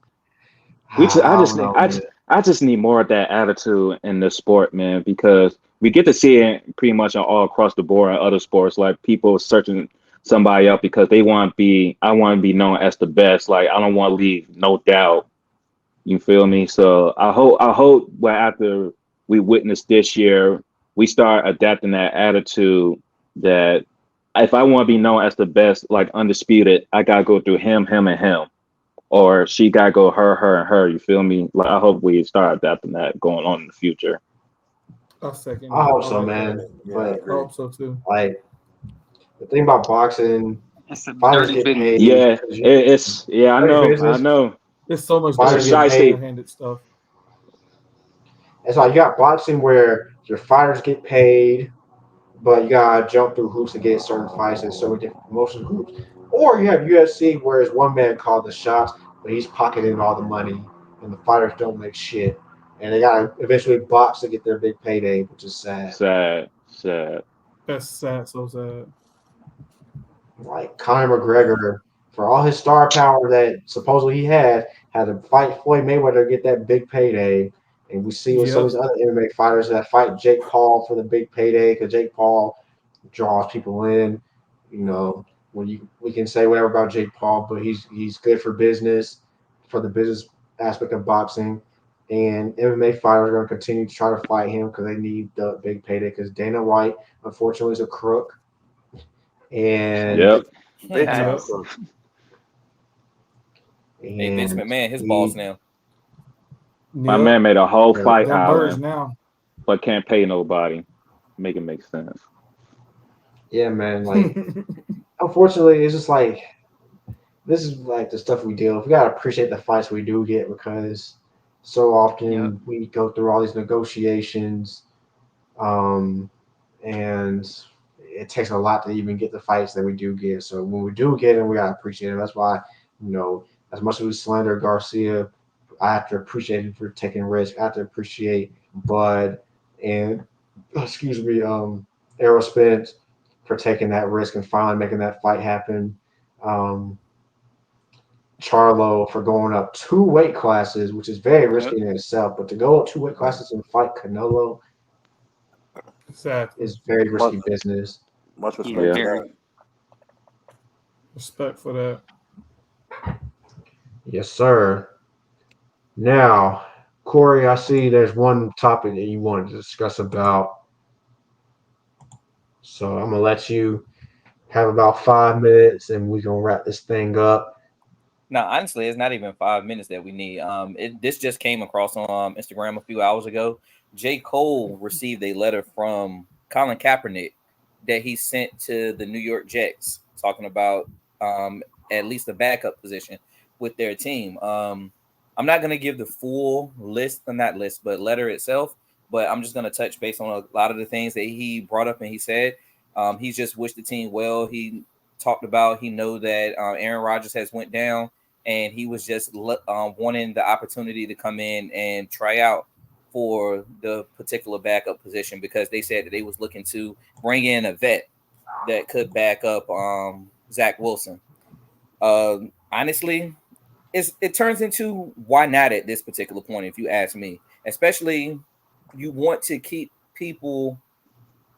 I just need more of that attitude in the sport, man, because we get to see it pretty much all across the board in other sports, like people searching somebody up because I want to be known as the best. Like I don't want to leave no doubt. You feel me? So I hope after we witness this year, we start adapting that attitude that if I want to be known as the best, like undisputed, I gotta go through him, and him. Or she gotta go her, and her. You feel me? Like I hope we start adapting that going on in the future. I second. I hope so, man. But I hope so too. Like the thing about boxing, it's a fighters dirty get paid. business. I know. There's so much handed stuff. It's like you got boxing where your fighters get paid, but you gotta jump through hoops to get certain fights and so many different promotion groups. Or you have UFC where it's one man called the shots, but he's pocketing all the money, and the fighters don't make shit, and they gotta eventually box to get their big payday, which is sad. Sad. That's sad. So sad. Like Conor McGregor, for all his star power that supposedly he had to fight Floyd Mayweather to get that big payday. And we see with some of these other MMA fighters that fight Jake Paul for the big payday because Jake Paul draws people in. You know, we can say whatever about Jake Paul, but he's good for business, for the business aspect of boxing. And MMA fighters are going to continue to try to fight him because they need the big payday. Because Dana White, unfortunately, is a crook. And big time. Hey, Vince McMahon, his balls now. My man made a whole fight out now, but can't pay nobody. Make it make sense. Yeah, man. Like, unfortunately, it's just like this is like the stuff we deal with. We gotta appreciate the fights we do get because so often we go through all these negotiations, and it takes a lot to even get the fights that we do get. So when we do get them, we gotta appreciate it. That's why, as much as we slander Garcia, I have to appreciate him for taking risk. I have to appreciate Bud and Errol Spence for taking that risk and finally making that fight happen. Charlo for going up 2 weight classes, which is very risky in itself. But to go up 2 weight classes and fight Canelo is very risky business. Much respect. Respect for that. Yes, sir. Now, Corey, I see there's one topic that you wanted to discuss about. So I'm going to let you have about 5 minutes and we're going to wrap this thing up. No, honestly, it's not even 5 minutes that we need. This just came across on Instagram a few hours ago. J. Cole received a letter from Colin Kaepernick that he sent to the New York Jets talking about at least a backup position with their team. I'm not gonna give the full list, not list, but letter itself. But I'm just gonna touch base on a lot of the things that he brought up and he said. He just wished the team well. He talked about he know that Aaron Rodgers has went down, and he was just wanting the opportunity to come in and try out for the particular backup position because they said that they was looking to bring in a vet that could back up Zach Wilson. Honestly, it turns into why not at this particular point, if you ask me. Especially, you want to keep people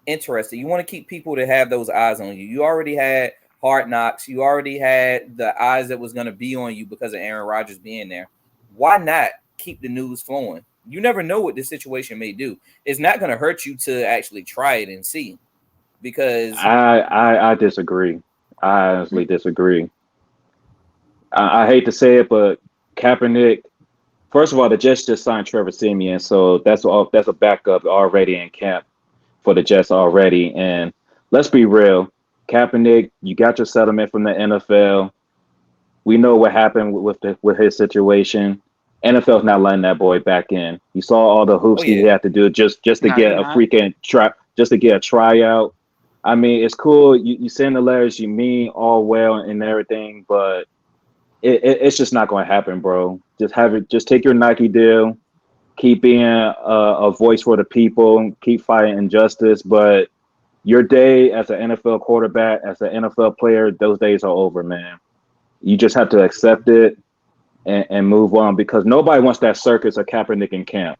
interested. You want to keep people to have those eyes on you. You already had Hard Knocks. You already had the eyes that was going to be on you because of Aaron Rodgers being there. Why not keep the news flowing? You never know what this situation may do. It's not going to hurt you to actually try it and see. Because I disagree. I honestly disagree. I hate to say it, but Kaepernick. First of all, the Jets just signed Trevor Siemian, so that's a backup already in camp for the Jets already. And let's be real, Kaepernick, you got your settlement from the NFL. We know what happened with his situation. NFL's not letting that boy back in. You saw all the hoops he had to do just to get a freaking just to get a tryout. I mean, it's cool. You send the letters, you mean all well and everything, but it's just not going to happen, bro. Just take your Nike deal, keep being a voice for the people, keep fighting injustice. But your day as an NFL quarterback, as an NFL player, those days are over, man. You just have to accept it and move on because nobody wants that circus of Kaepernick in camp.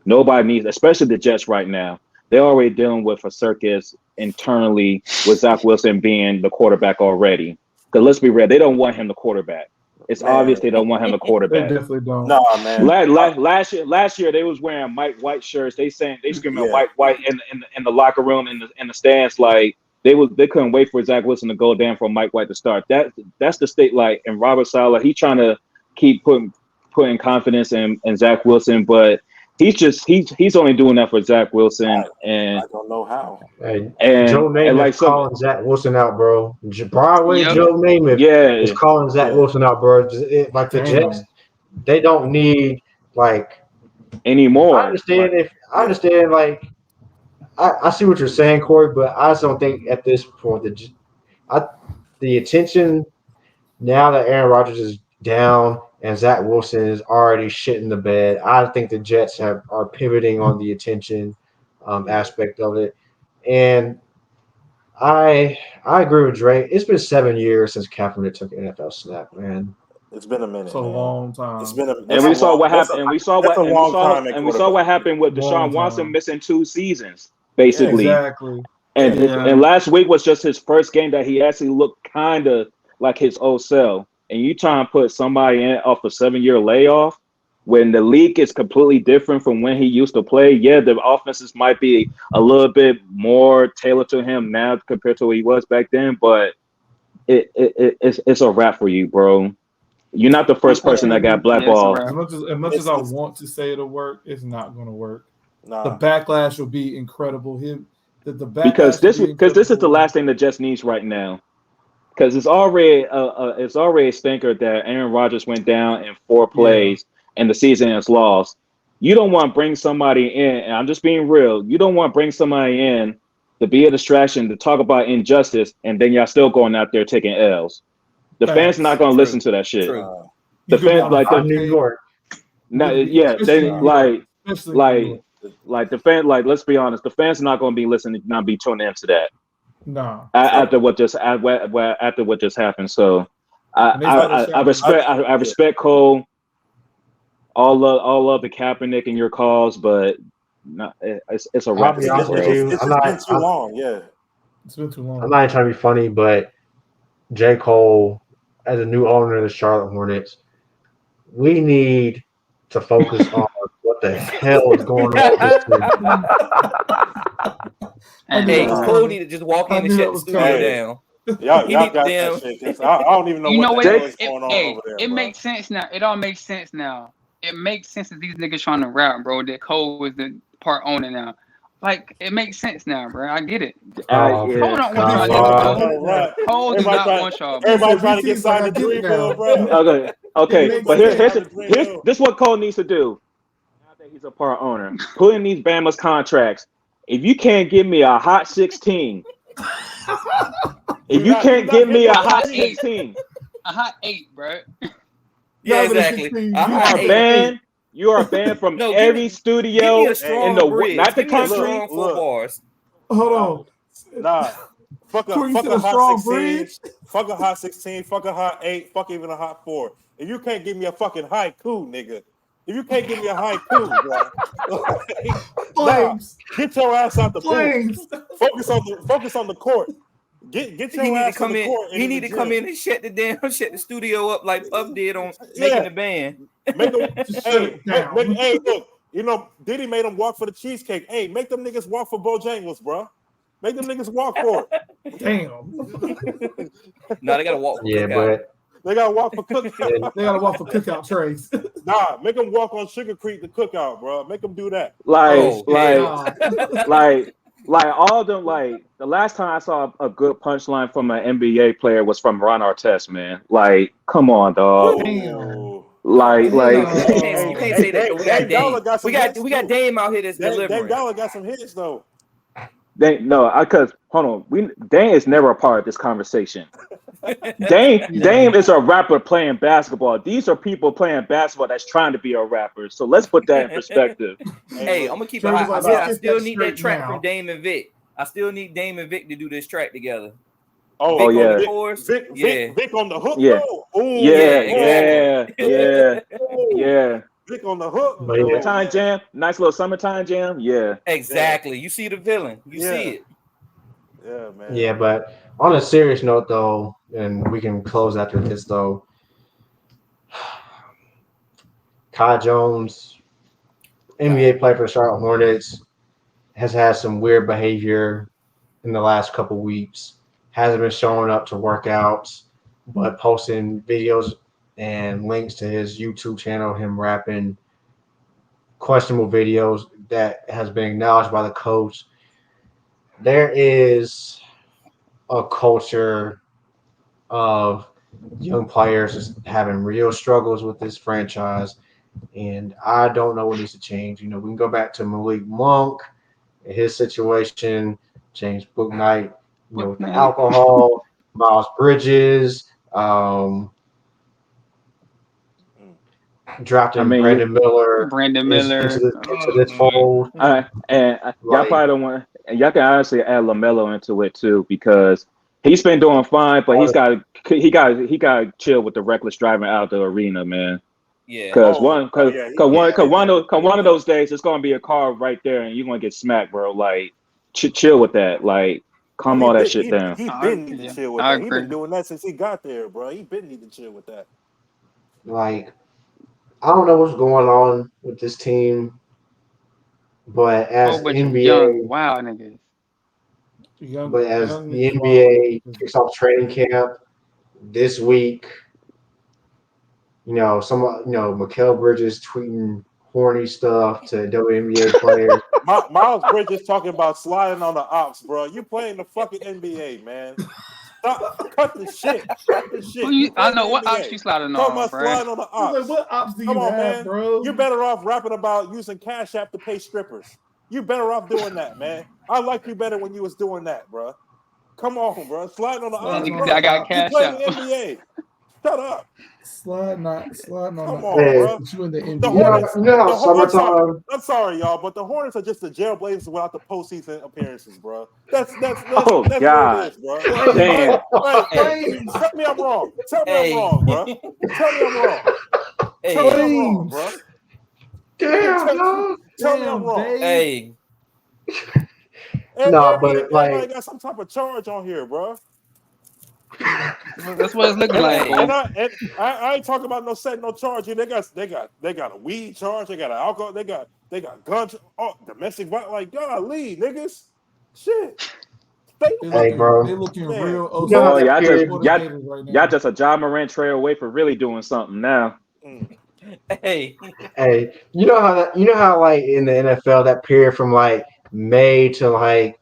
Nobody needs, especially the Jets right now. They're already dealing with a circus internally with Zach Wilson being the quarterback already. Because let's be real, they don't want him the quarterback. It's obvious they don't want him the quarterback. They definitely don't. Nah, man. Last year they was wearing Mike White shirts. They screaming White in the locker room in the stands like they couldn't wait for Zach Wilson to go down for Mike White to start. That's the state like and Robert Saleh, he trying to keep putting confidence in Zach Wilson, but he's only doing that for Zach Wilson, and I don't know how. And Joe Namath is calling Zach Wilson out, bro. Broadway Joe Namath is calling Zach Wilson out, bro. Like the Jets, they don't need like anymore. I understand. Like I see what you're saying, Corey, but I just don't think at this point the attention now that Aaron Rodgers is down and Zach Wilson is already shit in the bed. I think the Jets are pivoting on the attention aspect of it. And I agree with Dre. It's been 7 years since Kaepernick took an NFL snap, man. It's been a minute. It's a long time. We saw what happened with Deshaun Watson missing 2 seasons, basically. Yeah, exactly. And last week was just his first game that he actually looked kind of like his old self. And you try and put somebody in off a 7-year layoff when the league is completely different from when he used to play. Yeah, the offenses might be a little bit more tailored to him now compared to what he was back then, but it's a wrap for you, bro. You're not the first person that got blackballed. As much as I want to say it'll work, it's not going to work. Nah. The backlash will be incredible. Because this is the last thing the Jets needs right now. Because it's already a stinker that Aaron Rodgers went down in 4 plays and the season is lost. You don't want to bring somebody in, and I'm just being real. You don't want to bring somebody in to be a distraction to talk about injustice, and then y'all still going out there taking L's. The fans are not going to listen to that shit. The fans like the New York. No, yeah, they like the fan. Like, let's be honest, the fans are not going to be listening, not be tuning into that. No. After what just happened, so I respect Cole. All of the Kaepernick in your cause, but it's a wrap. It's been too long. Yeah, it's been too long. I'm not even trying to be funny, but J. Cole, as a new owner of the Charlotte Hornets, we need to focus on what the hell is going on this season. Hey, Cole need to just walk in and shut the studio down. Y'all got that shit. I don't even know what the hell is going on over there. It makes sense now. It all makes sense now. It makes sense that these niggas trying to rap, bro. That Cole is the part owner now. Like, it makes sense now, bro. I get it. Cole don't want y'all niggas. Cole do not want y'all. Everybody trying to get signed to Dreamville, bro. Okay. Okay, but here's this what Cole needs to do. Now that he's a part owner, put in these Bama's contracts. If you can't give me a hot 16, if you can't give me a hot 16, a hot 8, bro. Yeah, exactly. You are banned from every studio in the not the country. Bars. Hold on. Nah. Fuck a hot 16. Fuck a hot 16. Fuck a hot 8. Fuck even a hot 4. If you can't give me a fucking haiku, nigga. If you can't give me a haiku, bro, get your ass out the booth. Focus on the court. Get your ass on the court. He need to come in and shut the studio up like Puff did on making the band. Make them, hey, look, you know, Diddy made them walk for the cheesecake. Hey, make them niggas walk for Bojangles, bro. Make them niggas walk for it. Damn. No, they gotta walk. Yeah, but they gotta walk for cookout. They gotta walk for cookout trays. Nah, make them walk on Sugar Creek to cookout, bro. Make them do that. Like all of them. Like the last time I saw a good punchline from an NBA player was from Ron Artest, man. Like, come on, dog. Damn. Like you can't say that. We got Dame out here that's delivering. Dame Dollar got some hits though. Because hold on, Dame is never a part of this conversation. Dame is a rapper playing basketball. These are people playing basketball that's trying to be a rapper. So let's put that in perspective. Hey, I'm gonna keep it hot. I still need that track from Dame and Vic. I still need Dame and Vic to do this track together. Oh, Vic yeah. on the chorus. Vic on the hook. Yeah. Yeah. Vic on the hook. Summertime jam. Nice little summertime jam. Yeah. Exactly. You see the villain. You see it. Yeah, man. Yeah, but on a serious note, though, and we can close after this, though. Kai Jones, NBA player for the Charlotte Hornets, has had some weird behavior in the last couple weeks. Hasn't been showing up to workouts, but posting videos and links to his YouTube channel, him rapping questionable videos that has been acknowledged by the coach. There is a culture of young players just having real struggles with this franchise, and I don't know what needs to change. You know, we can go back to Malik Monk, his situation, James Bouknight, you know, with the alcohol, Miles Bridges, drafting Brandon Miller into this fold. And y'all probably don't want, and y'all can honestly add LaMelo into it too, because he's been doing fine, but he got to chill with the reckless driving out of the arena, man. Yeah. Because one of those days it's gonna be a car right there, and you're gonna get smacked, bro. Like, chill with that. Like, calm all that shit down. He been need to chill with that. He been doing that since he got there, bro. He been need to chill with that. Like, I don't know what's going on with this team, but as the NBA, wow, niggas. But as the NBA kicks off training camp this week, Mikal Bridges tweeting horny stuff to WNBA players. Miles Bridges talking about sliding on the ops, bro. You playing the fucking NBA, man. Stop, cut the shit. I know what ops you sliding on, bro. Sliding on the ops. Like, what ops do you have, man, bro? You're better off rapping about using Cash App to pay strippers. You better off doing that, man. I like you better when you was doing that, bro. Come on, bro. Sliding on the ops. I got Cash App. You NBA. Shut up. Sliding on. Come on, bro. You in the NBA. Summertime. I'm sorry, y'all, but the Hornets are just the Jailblazers without the postseason appearances, bro. That's God. what it is, bro. Damn. Tell me I'm wrong. Tell me I'm wrong, bro. Tell me I'm wrong. Tell me I'm wrong, bro. Damn, Tell me I'm wrong. Hey. No, but like got some type of charge on here, bro. That's what it's looking like. And I ain't talking about no setting no charge here. They got a weed charge. They got an alcohol. They got guns. Oh, domestic violence. Like, golly, niggas. Shit. Hey, bro. They looking real. Y'all just a John Morant trade away for really doing something now. Hey, you know how like in the NFL that period from like May to like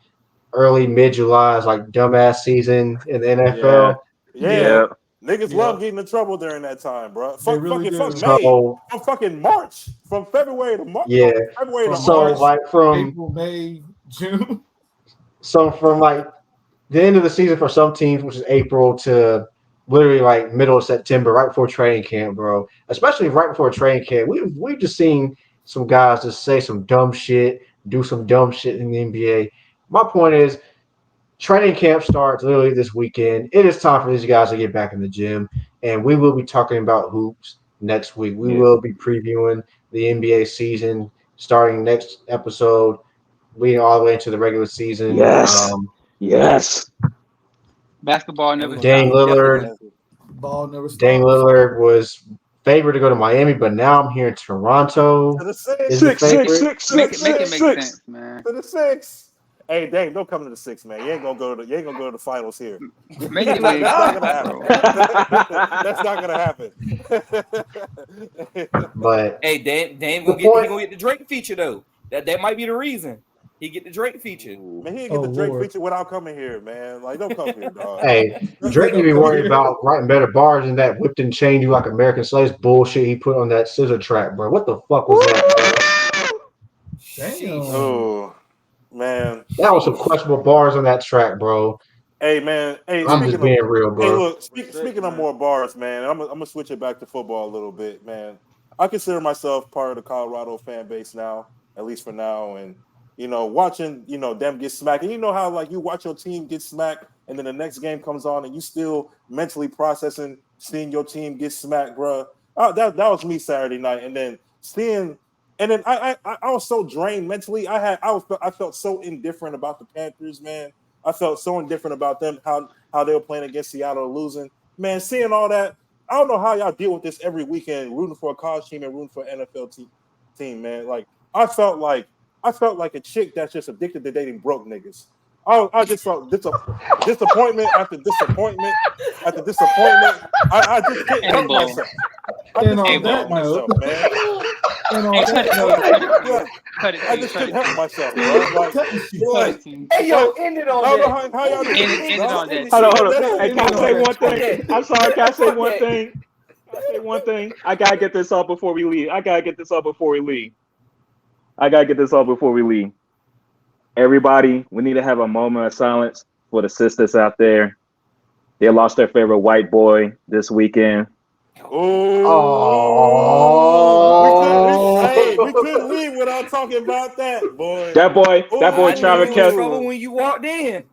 early mid-July is like dumbass season in the NFL. Yeah. Niggas love getting in trouble during that time, bro. Fuck really fucking do. May. So, From fucking March. From February to March. Yeah. February to So March. like from April, May, June. So from like the end of the season for some teams, which is April, to literally like middle of September, right before training camp, bro. Especially right before training camp, we've just seen some guys just say some dumb shit, do some dumb shit in the NBA. My point is, training camp starts literally this weekend. It is time for these guys to get back in the gym, and we will be talking about hoops next week. We will be previewing the NBA season starting next episode, leading all the way into the regular season. Yes. Basketball never Dame stops. Lillard. Ball never stops. Dame Lillard was favored to go to Miami, but now I'm hearing Toronto To the is the favorite. Make it make sense, man. To the 6. Hey, Dame, don't come to the 6, man. You ain't gonna go to the finals here. Make it That's make not sense, gonna happen. But Hey, Dame gonna get the Drake feature though. That might be the reason he get the Drake feature. Man, he ain't get the Drake feature without coming here, man. Like, don't come here, dog. hey, Drake need to be worried about writing better bars than that whipped and chained you like American slaves bullshit he put on that scissor track, bro. What the fuck was that? Damn. Oh, man. That was some questionable bars on that track, bro. Hey, man. Hey, I'm just being real, bro. Hey, look, speaking of more bars, man, I'm gonna switch it back to football a little bit, man. I consider myself part of the Colorado fan base now, at least for now, and watching them get smacked, and you know how like you watch your team get smacked, and then the next game comes on, and you still mentally processing seeing your team get smacked, bro. That was me Saturday night, and then I was so drained mentally. I felt so indifferent about the Panthers, man. I felt so indifferent about them, how they were playing against Seattle and losing, man. Seeing all that. I don't know how y'all deal with this every weekend, rooting for a college team and rooting for an NFL team, man. Like I felt like a chick that's just addicted to dating broke niggas. I just felt disappointment after disappointment after disappointment. I just couldn't help myself. I just couldn't help myself, man. I just couldn't help myself, bro. Hey, yo, end it on that. How y'all doing? End it on that. Hold on. Hey, can I say one thing? I'm sorry. Can I say one thing? I gotta get this off before we leave. Everybody, we need to have a moment of silence for the sisters out there. They lost their favorite white boy this weekend. We couldn't leave without talking about that, boy. That boy, Travis Kelce. When you walked in,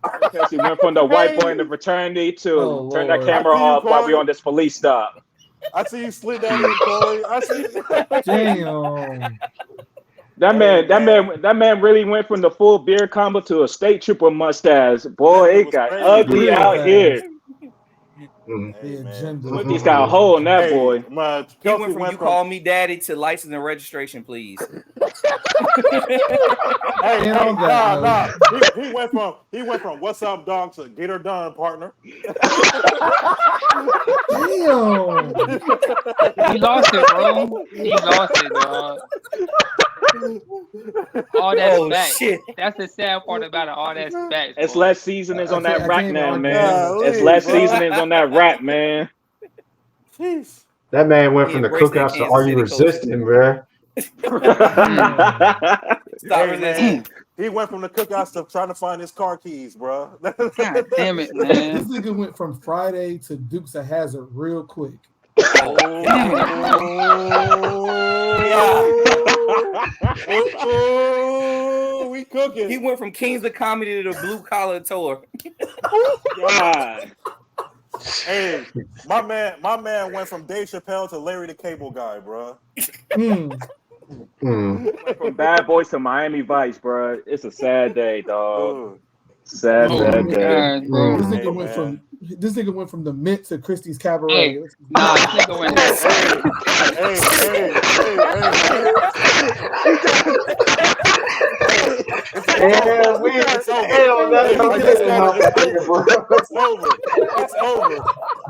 Kelce went from the white boy in the fraternity to turn that camera off while we on this police stop. I see you slid down here, Corey. I see. Damn. That man really went from the full beard combo to a state trooper mustache. Boy, it got ugly out here. He's got a hole in that boy. He went from you call me daddy to license and registration, please. He went from what's up, dog, to get her done, partner. Damn. He lost it, bro. He lost it, dog. All that's back. Shit. That's the sad part about it. All that's back. It's less seasonings on that rack now, man. It's less seasonings on that rack, man. Jeez. That man went from the cookouts to Are You Resisting, bro? He went from the cookouts to trying to find his car keys, bro. God damn it, man. This nigga went from Friday to Dukes of Hazzard real quick. We cooking. He went from Kings of Comedy to the Blue Collar Tour. God. Hey, my man went from Dave Chappelle to Larry the Cable Guy, bro. From Bad Boys to Miami Vice, bro. It's a sad day, dog. Sad day. God, This nigga went from the Mint to Christie's Cabaret. Hey, nah, this nigga went. It's over.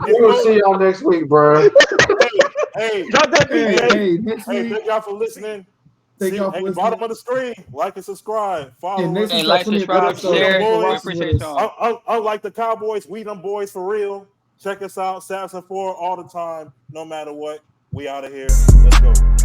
We'll see y'all next week, bro. Hey, next week. thank y'all for listening. Thank y'all for at the listening. bottom of the screen, like and subscribe. Follow us. Hey, like, subscribe, share. We appreciate y'all. Unlike the Cowboys, we them boys for real. Check us out, Saturday 4 all the time, no matter what. We out of here. Let's go.